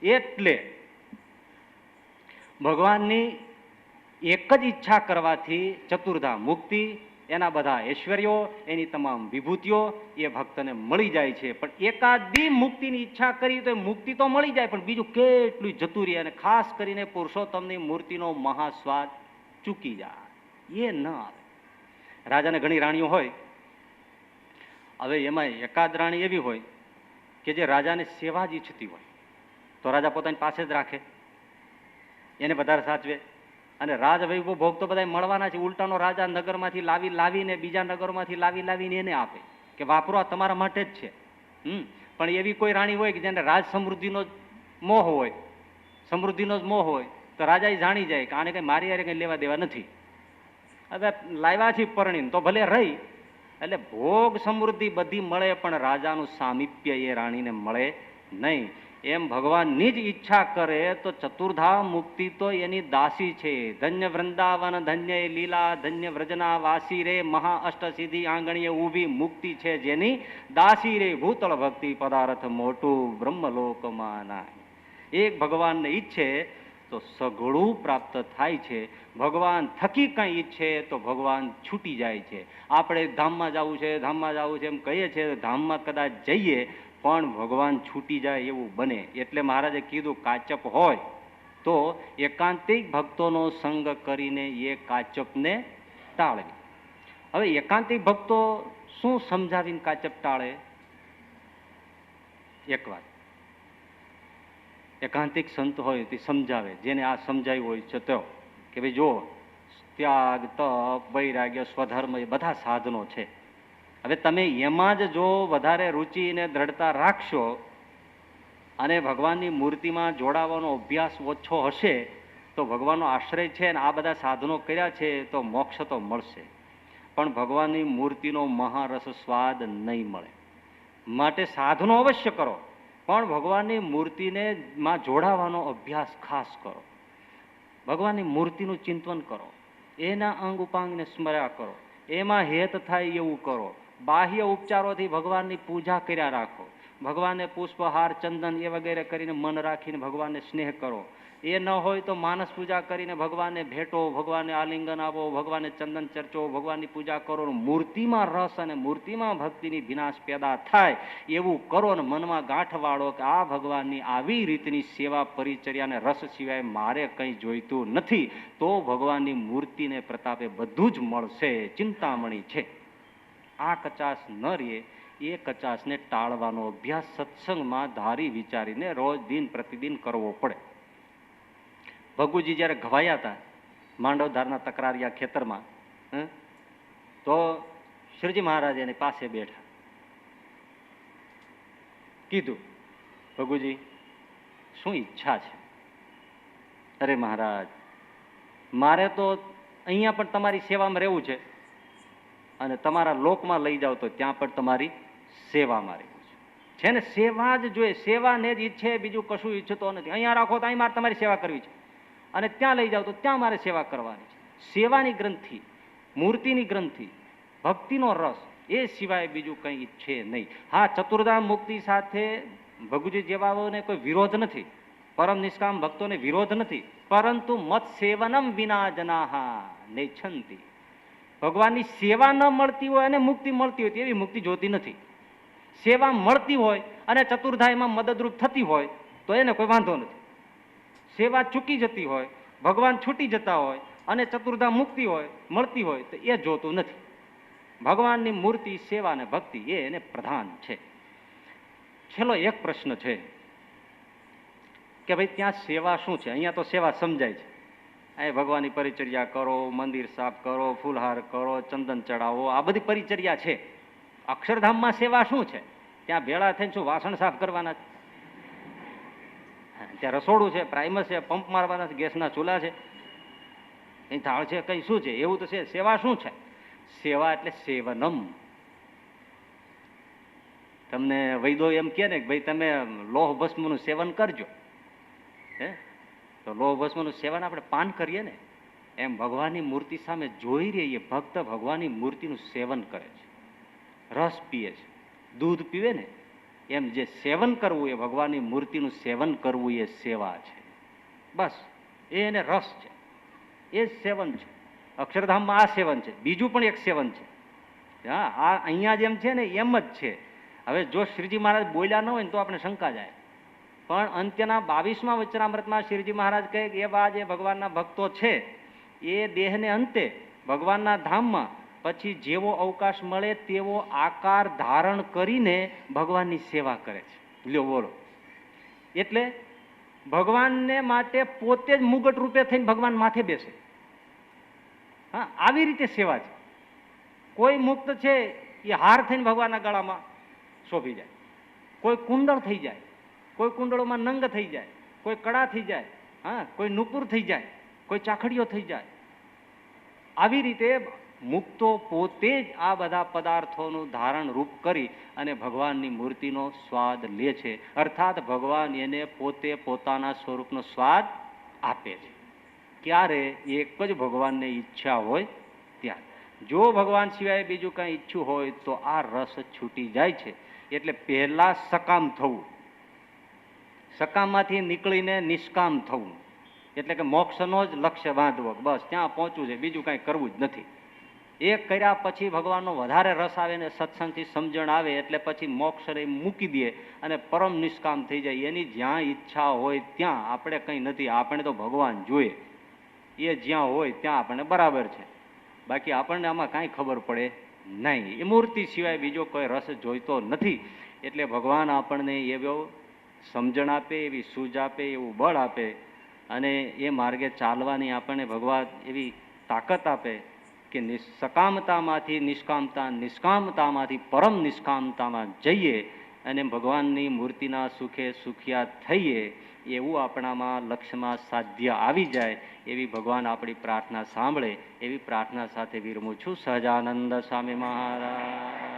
એટલે ભગવાનની એક જ ઈચ્છા કરવાથી ચતુર્ધા મુક્તિ, એના બધા ઐશ્વર્યો, એની તમામ વિભૂતિઓ એ ભક્તને મળી જાય છે. પણ એકાદી મુક્તિની ઈચ્છા કરી તો મુક્તિ તો મળી જાય, પણ બીજું કેટલું જતું રહે. અને ખાસ કરીને પુરુષોત્તમની મૂર્તિનો મહાસ્વાદ ચૂકી જાય, એ ન આવે. રાજાને ઘણી રાણીઓ હોય, હવે એમાં એકાદ રાણી એવી હોય કે જે રાજાની સેવા જ ઈચ્છતી હોય, તો રાજા પોતાની પાસે જ રાખે, એને વધારે સાચવે. અને રાજવૈભવ ભોગ તો બધા મળવાના છે. ઉલટાનો રાજા નગરમાંથી લાવીને બીજા નગરમાંથી લાવીને એને આપે કે વાપરો, આ તમારા માટે જ છે. પણ એવી કોઈ રાણી હોય કે જેને રાજ સમૃદ્ધિનો જ મોહ હોય, સમૃદ્ધિનો જ મોહ હોય, તો રાજા એ જાણી જાય કે આને કઈ મારી હારે કઈ લેવા દેવા નથી. હવે લાવ્યા છે પરણીને તો ભલે રહી, એટલે ભોગ સમૃદ્ધિ બધી મળે પણ રાજાનું સામીપ્ય એ રાણીને મળે નહીં. એમ ભગવાનની જ ઈચ્છા કરે તો ચતુર્ધા મુક્તિ તો એની દાસી છે. ધન્ય વૃંદાવન, ધન્ય લીલા, ધન્ય વ્રજના વાસી રે, મહા અષ્ટસિદ્ધિ આંગણીએ ઊભી મુક્તિ છે જેની દાસી રે. ભૂતળ ભક્તિ પદાર્થ મોટું બ્રહ્મલોકમાં નાય. એક ભગવાનને ઈચ્છે તો સઘળું પ્રાપ્ત થાય છે. ભગવાન થકી કંઈ ઈચ્છે તો ભગવાન છૂટી જાય છે. આપણે ધામમાં જવું છે એમ કહીએ છીએ, ધામમાં કદાચ જઈએ પણ ભગવાન છૂટી જાય એવું બને. એટલે મહારાજે કીધું કાચપ હોય તો એકાંતિક ભક્તોનો સંગ કરીને એ કાચપને ટાળે. હવે એકાંતિક ભક્તો શું સમજાવીને કાચપ ટાળે? એક વાત, એકાંતિક સંત હોય તે સમજાવે, જેને આ સમજાવ્યું હોય છે તો કે ભાઈ જો ત્યાગ, તપ, વૈરાગ્ય, સ્વધર્મ એ બધા સાધનો છે. હવે તમે એમાં જ જો વધારે રુચિ અને દ્રઢતા રાખશો અને ભગવાનની મૂર્તિમાં જોડાવાનો અભ્યાસ ઓછો હશે તો ભગવાનનો આશ્રય છે ને આ બધા સાધનો કર્યા છે તો મોક્ષ તો મળશે, પણ ભગવાનની મૂર્તિનો મહારસ સ્વાદ નહીં મળે. માટે સાધનો અવશ્ય કરો, પણ ભગવાનની મૂર્તિને માં જોડાવાનો અભ્યાસ ખાસ કરો. ભગવાનની મૂર્તિનું ચિંતન કરો, એના અંગ ઉપાંગને સ્મર્યા કરો, એમાં હેત થાય એવું કરો. બાહ્ય ઉપચારોથી ભગવાનની પૂજા કર્યા રાખો, ભગવાનને પુષ્પહાર, ચંદન એ વગેરે કરીને મન રાખીને ભગવાનને સ્નેહ કરો. એ ન હોય તો માનસ પૂજા કરીને ભગવાનને ભેટો, ભગવાનને આલિંગન આપો, ભગવાનને ચંદન ચર્ચો, ભગવાનની પૂજા કરો, મૂર્તિમાં રસ અને મૂર્તિમાં ભક્તિની વિનાશ પેદા થાય એવું કરો ને મનમાં ગાંઠ વાળો કે આ ભગવાનની આવી રીતની સેવા પરિચર્યા અને રસ સિવાય મારે કંઈ જોઈતું નથી, તો ભગવાનની મૂર્તિને પ્રતાપે બધું જ મળશે, ચિંતામણી છે. આ કચાશ ન રહે એ કચાશને ટાળવાનો અભ્યાસ સત્સંગમાં ધારી વિચારીને રોજ દિન પ્રતિદિન કરવો પડે. ભગુજી જ્યારે ઘવાયા હતા માંડવધારના તકરારિયા ખેતરમાં, તો શ્રીજી મહારાજ એની પાસે બેઠા. કીધું, ભગુજી શું ઈચ્છા છે? અરે મહારાજ, મારે તો અહીંયા પણ તમારી સેવામાં રહેવું છે અને તમારા લોકમાં લઈ જાઓ તો ત્યાં પણ તમારી સેવામાં રહેવું છે ને. સેવા જ જોઈએ, સેવાને જ ઈચ્છે, બીજું કશું ઈચ્છતો નથી. અહીંયા રાખો તો અહીં મારે તમારી સેવા કરવી છે અને ત્યાં લઈ જાઓ તો ત્યાં મારે સેવા કરવાની છે. સેવાની ગ્રંથિ, મૂર્તિની ગ્રંથિ, ભક્તિનો રસ, એ સિવાય બીજું કંઈ ઈચ્છે નહીં. હા, ચતુર્ધામ મુક્તિ સાથે ભગુજી જેવાઓને કોઈ વિરોધ નથી, પરમ નિષ્કામ ભક્તોને વિરોધ નથી, પરંતુ મત સેવનમ વિના જનાહા નેચ્છન્તિ. ભગવાનની સેવા ન મળતી હોય અને મુક્તિ મળતી હોય એવી મુક્તિ જોતી નથી. સેવા મળતી હોય અને ચતુર્ધાયમાં મદદરૂપ થતી હોય તો એને કોઈ વાંધો નથી. સેવા ચૂકી જતી હોય, ભગવાન છૂટી જતા હોય અને ચતુર્ધામ મુક્તિ હોય મળતી હોય તો એ જોતું નથી. ભગવાનની મૂર્તિ, સેવા અને ભક્તિ એ એને પ્રધાન છે. છેલ્લો એક પ્રશ્ન છે કે ભાઈ ત્યાં સેવા શું છે? અહીંયા તો સેવા સમજાય છે, અહીં ભગવાનની પરિચર્યા કરો, મંદિર સાફ કરો, ફૂલહાર કરો, ચંદન ચડાવો, આ બધી પરિચર્યા છે. અક્ષરધામમાં સેવા શું છે? ત્યાં ભેળા થઈને શું વાસણ સાફ કરવાના છે? ત્યાં રસોડું છે, પ્રાઇમર છે, પંપ મારવાના છે, ગેસના ચૂલા છે, અહીં થાળ છે, કઈ શું છે? એવું તો છે. સેવા શું છે? સેવા એટલે સેવનમ. તમને વૈદો એમ કહે ને કે ભાઈ તમે લોહ ભસ્મનું સેવન કરજો, હે, તો લોહ ભસ્મનું સેવન આપણે પાન કરીએ ને, એમ ભગવાનની મૂર્તિ સામે જોઈ રહીએ ભક્ત ભગવાનની મૂર્તિનું સેવન કરે છે, રસ પીએ છે, દૂધ પીવે ને એમ જે સેવન કરવું એ ભગવાનની મૂર્તિનું સેવન કરવું એ સેવા છે. બસ એને રસ છે, એ જ સેવન છે. અક્ષરધામમાં આ સેવન છે. બીજું પણ એક સેવન છે. હા, આ અહીંયા જેમ છે ને એમ જ છે. હવે જો શ્રીજી મહારાજ બોલ્યા ન હોય ને તો આપણે શંકા જાય, પણ અંત્યના 22મા વચનામૃતમાં શ્રીજી મહારાજ કહે કે એવા જે ભગવાનના ભક્તો છે એ દેહને અંતે ભગવાનના ધામમાં પછી જેવો અવકાશ મળે તેવો આકાર ધારણ કરીને ભગવાનની સેવા કરે છે. લ્યો બોલો, એટલે ભગવાનને માટે પોતે જ મુગટ રૂપે થઈને ભગવાન માથે બેસે. હા, આવી રીતે સેવા છે. કોઈ મુક્ત છે એ હાર થઈને ભગવાનના ગળામાં શોભી જાય, કોઈ કુંડળ થઈ જાય, કોઈ કુંડળોમાં નંગ થઈ જાય, કોઈ કડા થઈ જાય, હા, કોઈ નુપુર થઈ જાય, કોઈ ચાખડીઓ થઈ જાય. આવી રીતે મુક્તો પોતે જ આ બધા પદાર્થોનું ધારણ રૂપ કરી અને ભગવાનની મૂર્તિનો સ્વાદ લે છે. અર્થાત ભગવાન એને પોતે પોતાના સ્વરૂપનો સ્વાદ આપે છે. ક્યારે? એક જ ભગવાનને ઈચ્છા હોય ત્યારે. જો ભગવાન સિવાય બીજું કંઈ ઈચ્છું હોય તો આ રસ છૂટી જાય છે. એટલે પહેલા સકામ થવું, સકામમાંથી નીકળીને નિષ્કામ થવું, એટલે કે મોક્ષનો જ લક્ષ્ય બાંધવો, બસ ત્યાં પહોંચવું છે, બીજું કાંઈ કરવું જ નથી. એ કર્યા પછી ભગવાનનો વધારે રસ આવે ને સત્સંગથી સમજણ આવે એટલે પછી મોક્ષને મૂકી દે અને પરમ નિષ્કામ થઈ જાય. એની જ્યાં ઈચ્છા હોય ત્યાં આપણે કંઈ નથી, આપણે તો ભગવાન જોઈએ. એ જ્યાં હોય ત્યાં આપણને બરાબર છે, બાકી આપણને આમાં કાંઈ ખબર પડે નહીં. એ મૂર્તિ સિવાય બીજો કોઈ રસ જોઈતો નથી. એટલે ભગવાન આપણને એવો સમજણ આપે, એવી સૂઝ આપે, એવું બળ આપે અને એ માર્ગે ચાલવાની આપણને ભગવાન એવી તાકાત આપે કે સકામતામાંથી નિષ્કામતા, નિષ્કામતામાંથી પરમ નિષ્કામતામાં જઈએ અને ભગવાનની મૂર્તિના સુખે સુખિયા થઈએ એવું આપણામાં લક્ષ્યમાં સાધ્ય આવી જાય એવી ભગવાન આપણી પ્રાર્થના સાંભળે એવી પ્રાર્થના સાથે વિરમું છું. સહજાનંદ સ્વામી મહારાજ.